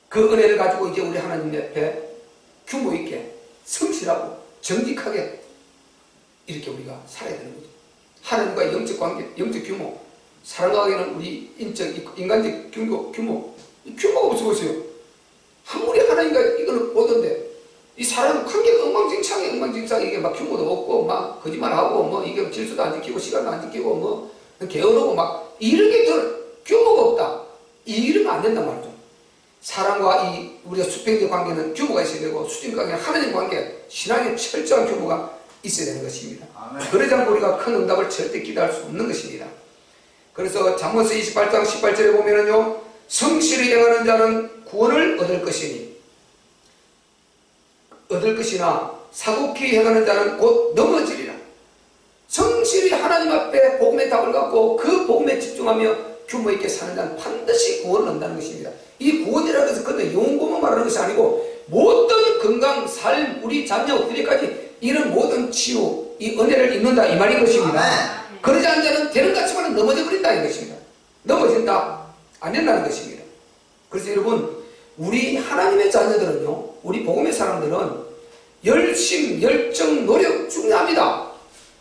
그 은혜를 가지고 이제 우리 하나님 옆에 규모 있게 성실하고 정직하게 이렇게 우리가 살아야 되는 거죠. 하나님과의 영적 관계, 영적 규모, 살아가기는 우리 인간적 규모가 없어 보세요. 아무리 하나님과 이거는 보던데 이 사람 관계가 엉망진창에 이게 막 규모도 없고 막 거짓말하고 뭐 이게 질서도 안 지키고 시간도 안 지키고 뭐 게으르고 막 이런 게 더 규모가 없다. 이러면 안 된단 말이죠. 사람과 이 우리가 수평적 관계는 규모가 있어야 되고, 수직 관계는 하나님 관계, 신앙의 철저한 규모가 있어야 되는 것입니다. 아멘. 그러지 않고 우리가 큰 응답을 절대 기대할 수 없는 것입니다. 그래서 잠언서 28장 18절에 보면은요, 성실히 행하는 자는 구원을 얻을 것이나 사곡히 행하는 자는 곧 넘어지리라. 성실히 하나님 앞에 복음의 답을 갖고 그 복음에 집중하며 규모 있게 사는 자는 반드시 구원을 얻는다는 것입니다. 이 구원이라고 해서 그건 용고만 말하는 것이 아니고 모든 건강, 삶, 우리 자녀, 우리까지 이런 모든 치유, 이 은혜를 입는다 이 말인 것입니다. 아멘. 그러지 않은 자는 되는 것 같지만 넘어져 버린다는 것입니다. 넘어진다, 안 된다는 것입니다. 그래서 여러분, 우리 하나님의 자녀들은요, 우리 복음의 사람들은 열심, 열정, 노력 중요합니다.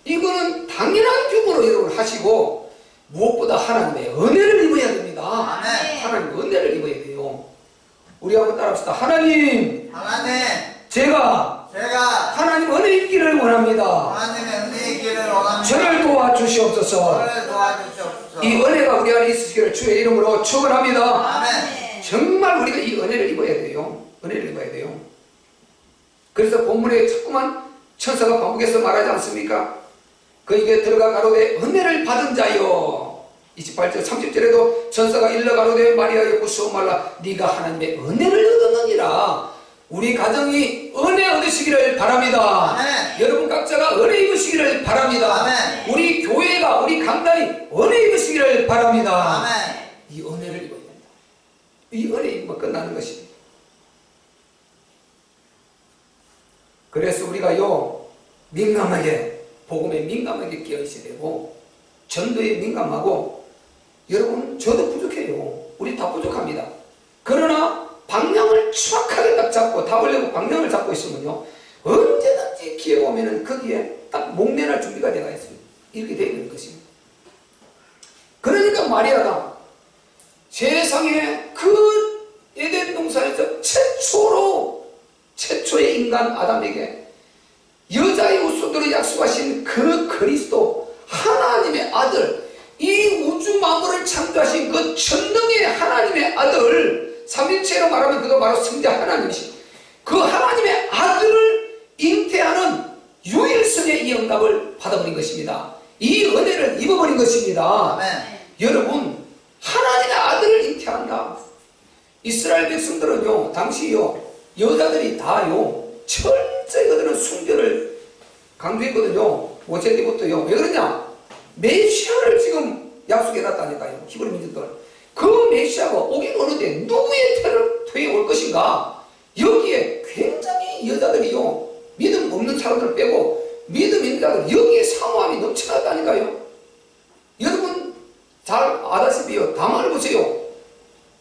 이거는 당연한 규모로 여러분 하시고, 무엇보다 하나님의 은혜를 입어야 됩니다. 아멘. 하나님의 은혜를 입어야 돼요. 우리 한번 따라합시다. 하나님, 제가 하나님 은혜 입기를 원합니다. 하나님의 은혜 있기를 원합니다. 저를 도와주시옵소서. 저를 도와주시옵소서. 이 은혜가 우리 안에 있으시기를 주의 이름으로 축원합니다. 아멘. 정말 우리가 이 은혜를 입어야 돼요. 은혜를 입어야 돼요. 그래서 본문에 자꾸만 천사가 반복해서 말하지 않습니까? 그에게 들어가 가로되 은혜를 받은 자여. 28절 30절에도 천사가 일러 가로되 마리아여 무서워 말라. 네가 하나님의 은혜를 얻었느니라. 우리 가정이 은혜 얻으시기를 바랍니다. 아멘. 여러분 각자가 은혜 입으시기를 바랍니다. 아멘. 우리 교회가, 우리 강단이 은혜 입으시기를 바랍니다. 아멘. 이 은혜를 입어야 된다. 이 은혜 입으면 끝나는 것입니다. 그래서 우리가요, 민감하게, 복음에 민감하게 끼어 있어야 되고, 전도에 민감하고, 여러분, 저도 부족해요. 우리 다 부족합니다. 그러나, 방향을 정확하게 딱 잡고, 답을 내고 방향을 잡고 있으면요, 언제든지 기회가 오면은 거기에 딱 목매할 준비가 되어 있어요. 이렇게 되어 있는 것입니다. 진짜 마리아가 세상에 그 에덴 동산에서 최초의 인간 아담에게 여자의 후손들을 약속하신 그 그리스도 하나님의 아들, 이 우주 만물을 창조하신 그 전능의 하나님의 아들, 삼일체로 말하면 그가 바로 성자 하나님이신 그 하나님의 아들을 잉태하는 유일성의 이 응답을 받아버린 것입니다. 이 은혜를 입어버린 것입니다. 아멘. 여러분, 하나님의 아들을 잉태한다. 이스라엘 백성들은요, 당시요, 여자들이 다요, 철저히 그들은 숭배를 강조했거든요. 모세 때부터요. 왜 그러냐? 메시아를 지금 약속해놨다니까요. 히브리 민족들. 그 메시아가 오긴 오는데 누구의 태에 올 것인가? 여기에 굉장히 여자들이요, 믿음 없는 사람들 빼고 믿음 있는 자들 여기에 사모함이 넘쳐났다니까요. 여러분 잘 아다시피요, 다말을 보세요.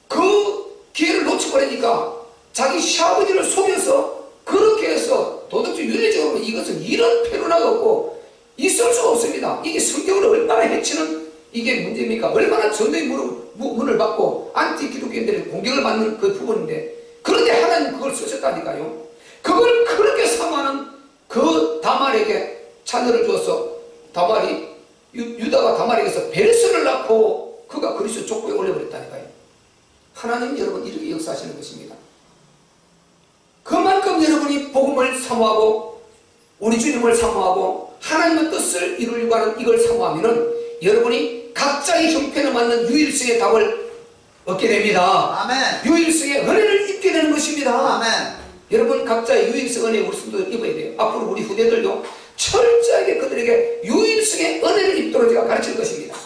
그 기회를 놓쳐버리니까 자기 시아버지를 속여서 그렇게 해서 도덕적 윤리적으로 이것은 이런 페루나가 없고 있을 수가 없습니다. 이게 성경을 얼마나 해치는 이게 문제입니까? 얼마나 전도의 문을 받고 안티 기독교인들의 공격을 받는 그 부분인데, 그런데 하나님 그걸 쓰셨다니까요. 그걸 그렇게 사모하는 그 다말에게 자녀를 주어서 다말이 유다가 다말에게서 베레스를 낳고 그가 그리스도 족보에 올려버렸다니까요. 하나님 여러분 이렇게 역사하시는 것입니다. 그만큼 여러분이 복음을 사모하고 우리 주님을 사모하고 하나님의 뜻을 이루려고 하는 이걸 사모하면은 여러분이 각자의 형편에 맞는 유일성의 답을 얻게 됩니다. 아멘. 유일성의 은혜를 입게 되는 것입니다. 아멘. 여러분 각자의 유일성 은혜 우리 성도들 입어야 돼요. 앞으로 우리 후대들도 철저하게 그들에게 유일성의 은혜를 입도록 제가 가르칠 것입니다.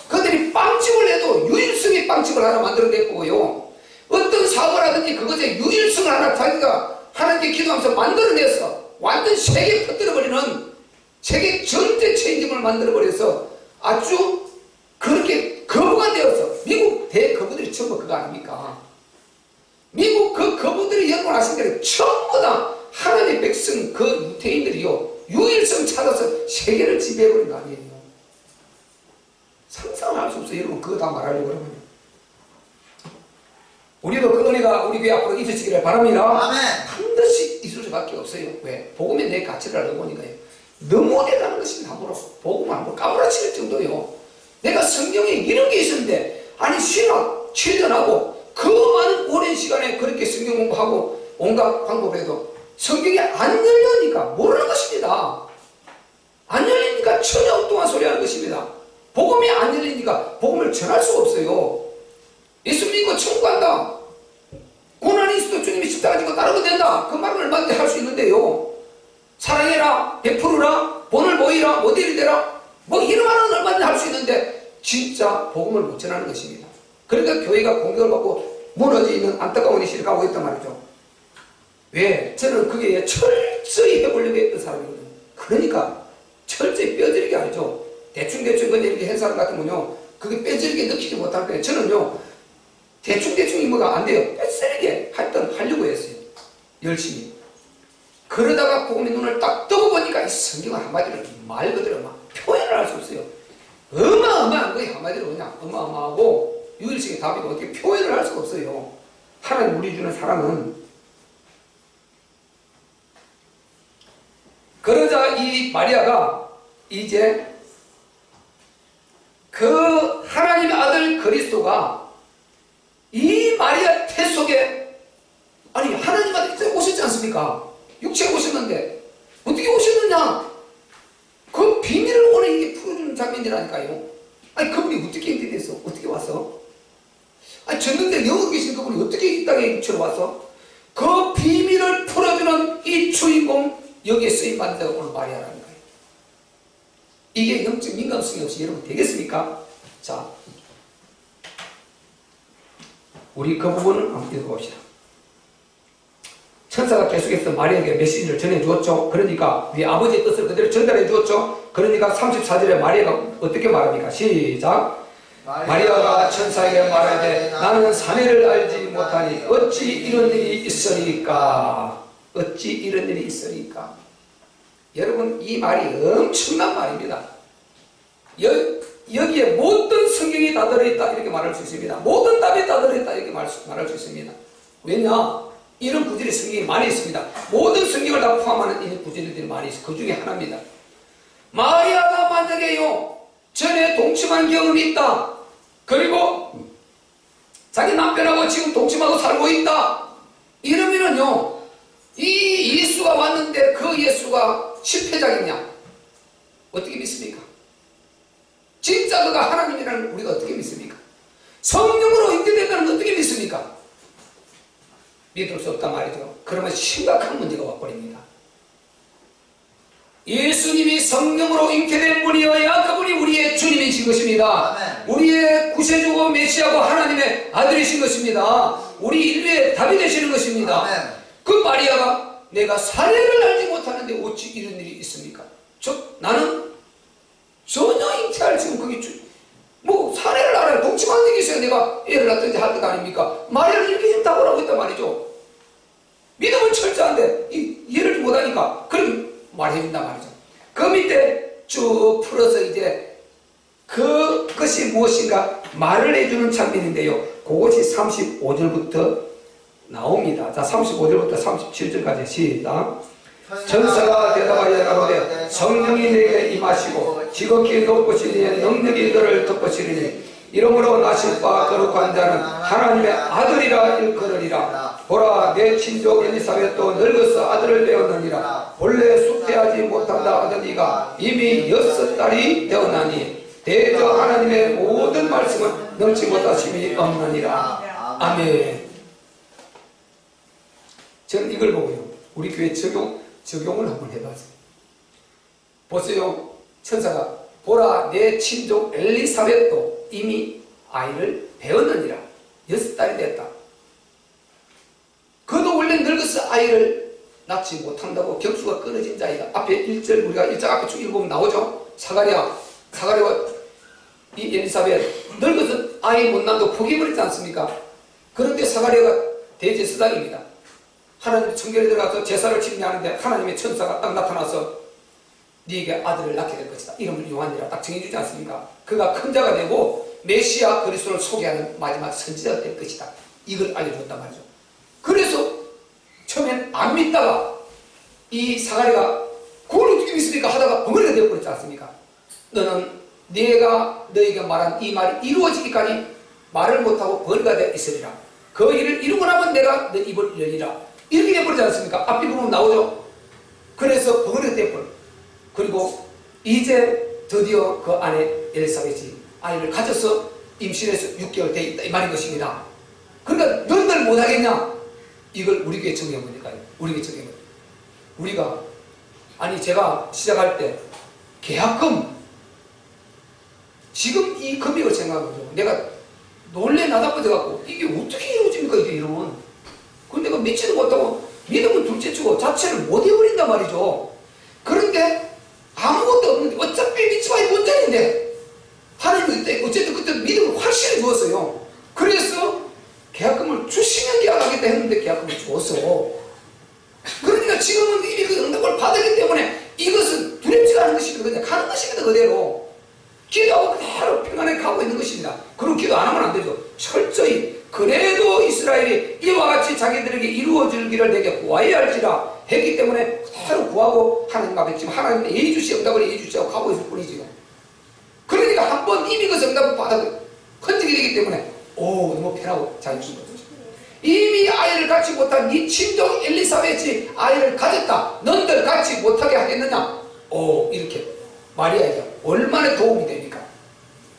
그들이 빵집을 해도 유일성의 빵집을 하나 만들어냈고요, 어떤 사업을 하든지 그것에 유일성을 하나 자기가 하나님께 기도하면서 만들어내서 완전 세계 퍼뜨려버리는 세계 전체 체인점을 만들어버려서 아주 그렇게 거부가 되어서, 미국 대거부들이 전부 그거 아닙니까? 미국 그 거부들이 여러분 아신 대로 전부 다 하나님의 백성 그 유태인들이요 유일성 찾아서 세계를 지배해버린 거 아니에요. 상상을 할 수 없어요. 여러분 그거 다 말하려고 그러면. 우리도 그 은혜가 우리 교회 앞으로 있으시기를 바랍니다. 아멘. 반드시 있을 수밖에 없어요. 왜? 복음에 내 가치를 알고 보니까요, 너무 오래가는 것입니다. 함부로 복음을 한번 까무라칠 정도요. 내가 성경에 이런 게 있었는데, 아니 신학 취전하고 그 많은 오랜 시간에 그렇게 성경 공부하고 온갖 방법을 해도 성경이 안 열리니까 모르는 것입니다. 안 열리니까 전혀 엉뚱한 소리 하는 것입니다. 복음이 안 열리니까 복음을 전할 수가 없어요. 예수 믿고 천국 간다, 고난이 있어도 주님이 십자가 지고 따르면 된다, 그 말은 얼마든지 할 수 있는데요, 사랑해라, 베풀어라, 본을 보이라, 모델이 되라, 뭐 이런 말은 얼마든지 할 수 있는데 진짜 복음을 못 전하는 것입니다. 그러니까 교회가 공격을 받고 무너져 있는 안타까운 일이 가고 있단 말이죠. 왜? 저는 그게 철저히 해보려고 했던 사람이거든요. 그러니까 철저히 뼈저리게 알죠. 대충대충 그냥 이렇게 한 사람 같으면요, 그게 뼈저리게 느끼지 못할 거예요. 저는요, 대충대충이 뭐가 안 돼요. 뼈저리게 하려고 했어요. 열심히. 그러다가 복음의 눈을 딱 뜨고 보니까 이 성경은 한마디로 말 그대로 막 표현을 할 수 없어요. 어마어마한 거예요. 한마디로 그냥 어마어마하고 유일성의 답이고 어떻게 표현을 할 수가 없어요. 하나님 우리 주는 사랑은. 그러자 이 마리아가 이제 그 하나님의 아들 그리스도가 이 마리아 태 속에, 아니 하나님 아들이 오셨지 않습니까? 육체에 오셨는데 어떻게 오셨느냐? 그 비밀을 오늘 이게 풀어주는 장면이라니까요. 아니 그분이 어떻게 이렇게 됐어? 어떻게 왔어? 아니 전능대 영으로 계신 그분이 어떻게 이 땅에 육체로 왔어? 그 비밀을 풀어주는 이 주인공, 여기에 쓰임받는 자가 오늘 마리아라는 거예요. 이게 영적 민감성이 없이 여러분 되겠습니까? 자, 우리 그 부분을 한번 읽어봅시다. 천사가 계속해서 마리아에게 메시지를 전해주었죠. 그러니까 우리 아버지의 뜻을 그대로 전달해 주었죠. 그러니까 34절에 마리아가 어떻게 말합니까? 시작. 마리아가 천사에게 말하되 나는 사내를 알지 못하니 어찌 이런 일이 있으리까? 어찌 이런 일이 있으리까? 여러분 이 말이 엄청난 말입니다. 여기에 모든 성경이 다 들어있다 이렇게 말할 수 있습니다. 모든 답이 다 들어있다 이렇게 말할 수 있습니다. 왜냐? 이런 구절이 성경에 많이 있습니다. 모든 성경을 다 포함하는 이런 구절들이 많이 있어요. 그 중에 하나입니다. 마리아가 만약에요 전에 동침한 경험이 있다, 그리고 자기 남편하고 지금 동침하고 살고 있다 이러면은요, 이 예수가 왔는데 그 예수가 실패작이냐? 어떻게 믿습니까? 진짜 그가 하나님이라는 걸 우리가 어떻게 믿습니까? 성령으로 인도된다는 어떻게 믿습니까? 믿을 수 없단 말이죠. 그러면 심각한 문제가 와버립니다. 예수님이 성령으로 잉태된 분이어야 그분이 우리의 주님이신 것입니다. 아멘. 우리의 구세주고 메시아고 하나님의 아들이신 것입니다. 우리 인류의 답이 되시는 것입니다. 아멘. 그 마리아가 내가 사례를 알지 못하는데 어찌 이런 일이 있습니까? 나는 전혀 잉태할 지금 그게 뭐 사례를 알아요. 동침한 적이 있어요. 내가 애를 낳든지 할 것 아닙니까? 마리아를 이렇게 했다고 하고 있단 말이죠. 믿음은 철저한데 이해를 못하니까 그럼 말해준단 말이죠. 그 밑에 쭉 풀어서 이제 그것이 무엇인가 말을 해주는 장면인데요. 그것이 35절부터 나옵니다. 자, 35절부터 37절까지 시작. 천사가 대답하여 가로되 성령이 내게 임하시고 지극히 높으시니 능력이 너를 덮으시리니 이러므로 나실 바 거룩한 자는 하나님의 아들이라 일컬으리라. 보라, 내 친족 엘리사벳도 늙어서 아들을 배웠느니라. 본래 수태하지 못한다 하던 이가 이미 6달이 되었나니 대저 하나님의 모든 말씀은 넘지 못하심이 없느니라. 아멘. 저는 이걸 보고요, 우리 교회 적용을 한번 해봤어요. 보세요. 천사가 보라, 내 친족 엘리사벳도 이미 아이를 배웠느니라. 6달이 됐다. 그도 원래 늙어서 아이를 낳지 못한다고 격수가 끊어진 자이다. 앞에 1절, 우리가 1절 앞에 쭉 읽으면 나오죠. 사가랴와 이 엘리사벳 늙어서 아이 못 낳는다고 포기해버리지 않습니까? 그런데 사가랴가 대제사장입니다. 하나님 청결에 들어가서 제사를 지내하는데 하나님의 천사가 딱 나타나서 네게 아들을 낳게 될 것이다. 이름을 요한이라 딱 정해주지 않습니까? 그가 큰 자가 되고 메시아 그리스도를 소개하는 마지막 선지자가 될 것이다. 이걸 알려줬단 말이죠. 그래서 처음엔 안 믿다가 이 사가랴가 그걸 어떻게 믿습니까? 하다가 벙어리가 되어버렸지 않습니까? 너는 내가 너에게 말한 이 말이 이루어지기까지 말을 못하고 벙어리가 되어 있으리라. 그 일을 이루고 나면 내가 너 입을 열리라. 이렇게 되어버리지 않습니까? 앞에 보면 나오죠. 그래서 벙어리가 되어버려. 그리고 이제 드디어 그 아내 엘리사벳이 아이를 가져서 임신해서 6개월 돼 있다 이 말인 것입니다. 그러니까 너희들 못하겠냐? 이걸 우리 교회 적용해보니까요. 우리 교회 적용해보니까 우리가 아니 제가 시작할 때 계약금 지금 이 금액을 생각하죠. 내가 놀래 나다빠져갖고 이게 어떻게 이루어집니까? 이게 이러면 그런데 내가 믿지도 못하고 믿음은 둘째치고 자체를 못 해버린단 말이죠. 그런데 아무것도 없는데 어차피 미츠바의 본전인데 하나님 그때 어쨌든 그때 믿음을 확실히 주었어요. 그래서 계약금을 주시면 계약하겠다 했는데 계약금을 주었어. 그러니까 지금은 이미 그 응답을 받았기 때문에 이것은 두렵지가 않은 것입니다. 그냥 가는 것입니다. 그대로 기도하고 그대로 평안하게 가고 있는 것입니다. 그럼 기도 안 하면 안 되죠. 철저히 그래도 이스라엘이 이와 같이 자기들에게 이루어지기를 내게 구하여야 할지라 했기 때문에 그대로 구하고 하나님 앞에 지금 하나님의 예의주시 응답을 예의주시하고 가고 있을 뿐이지요. 그러니까 한번 이미 그 응답을 받아도 헌정이 되기 때문에 너무 편하고 잘 주신 거죠. 이미 아이를 갖지 못한 네 친족 엘리사벳이 아이를 가졌다. 너희들 갖지 못하게 하겠느냐? 이렇게 마리아에게 얼마나 도움이 됩니까?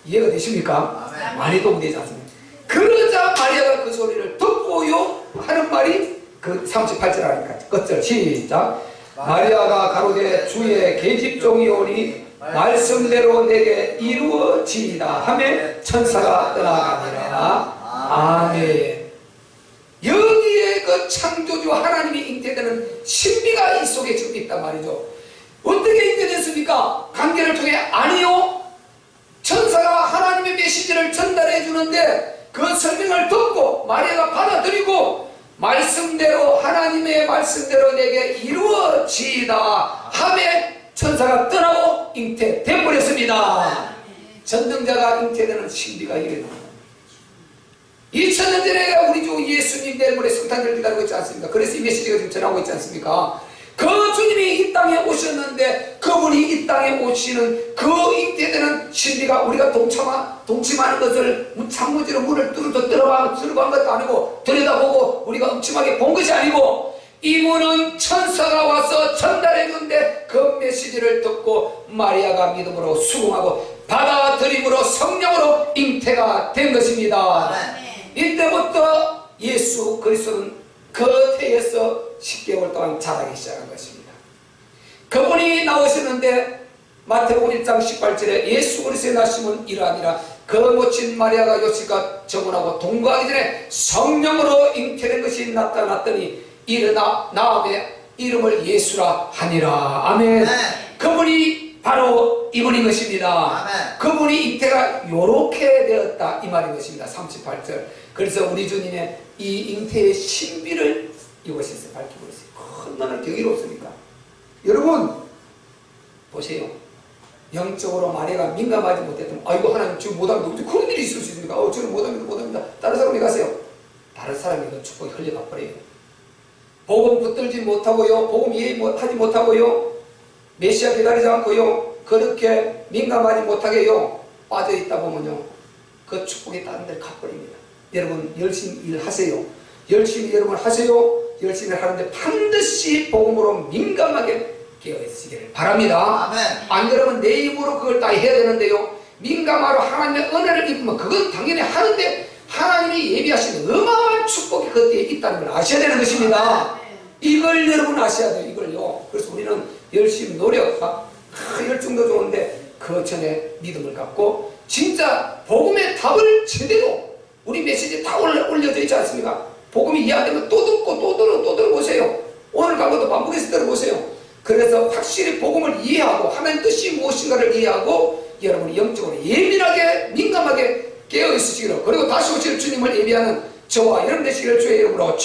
이해가 되십니까? 아멘. 많이 도움이 되지 않습니까? 그러자 마리아가 그 소리를 듣고요 하는 말이 그 38절 아닙니까? 끝절 시작. 마리아가 가로되 주의 계집종이 오니 말씀대로 내게 이루어지이다 하며 천사가 떠나가니라. 아멘. 여기에 그 창조주 하나님이 잉태되는 신비가 이 속에 지금 있단 말이죠. 어떻게 잉태됐습니까? 관계를 통해? 아니요. 천사가 하나님의 메시지를 전달해 주는데 그 설명을 듣고 마리아가 받아들이고 말씀대로 하나님의 말씀대로 내게 이루어지이다 하며 천사가 떠나고 잉태돼 버렸습니다. 전능자가 잉태되는 신비가 일어납니다. 2000년 전에 우리 주 예수님 내일 모레 성탄절 기다리고 있지 않습니까? 그래서 이 메시지가 지금 전하고 있지 않습니까? 그 주님이 이 땅에 오셨는데 그분이 이 땅에 오시는 그 잉태되는 신비가 우리가 동침하는 것을 찬무지로 문을 뚫어서 들어간 것도 아니고 들여다보고 우리가 음침하게 본 것이 아니고 이분은 천사가 와서 전달해 준데 그 메시지를 듣고 마리아가 믿음으로 수긍하고 받아들임으로 성령으로 잉태가 된 것입니다. 이때부터 예수 그리스도는 그 태에서 10개월 동안 자라기 시작한 것입니다. 그분이 나오셨는데 마태복음 1장 18절에 예수 그리스도의 나심은 이러하니라 그 모친 마리아가 요셉과 정혼하고 동거하기 전에 성령으로 잉태된 것이 나타났더니 일어나 나음에 이름을 예수라 하니라. 아멘. 그분이 바로 이분인 것입니다. 아멘. 그분이 잉태가 요렇게 되었다 이 말인 것입니다. 38절. 그래서 우리 주님의 이 잉태의 신비를 이곳에서 밝히고 있어요. 얼마나 경이롭습니까? 여러분 보세요. 영적으로 마리아가 민감하지 못했다면 아이고 하나님 지금 못합니다. 그런 일이 있을 수 있습니까? 저는 못합니다. 다른 사람이 가세요. 다른 사람이 그 축복이 흘려가 버려요. 복음 붙들지 못하고요. 복음 이해하지 못하고요. 메시아 기다리지 않고요. 그렇게 민감하지 못하게요. 빠져있다 보면요. 그 축복이 다른 데를 가버립니다. 여러분 열심히 일하세요. 열심히 여러분 하세요. 열심히 하는데 반드시 복음으로 민감하게 깨어있으기를 바랍니다. 아멘. 안 그러면 내 입으로 그걸 다 해야 되는데요. 민감하러 하나님의 은혜를 입으면 그건 당연히 하는데 하나님이 예비하신 어마어마한 축복이 그때에 있다는 걸 아셔야 되는 것입니다. 이걸 여러분 아셔야 돼요. 이걸요. 그래서 우리는 열심히 노력과 열정도 좋은데 그 전에 믿음을 갖고 진짜 복음의 답을 제대로 우리 메시지에 다 올려져 있지 않습니까? 복음이 이해되면 또 듣고 또 들어보세요. 오늘 강의도 반복해서 들어보세요. 그래서 확실히 복음을 이해하고 하나님 뜻이 무엇인가를 이해하고 여러분이 영적으로 예민하게 민감하게 깨어있으시기로 그리고 다시 오실 주님을 예비하는 저와 여러분 되시기를 주의 이름으로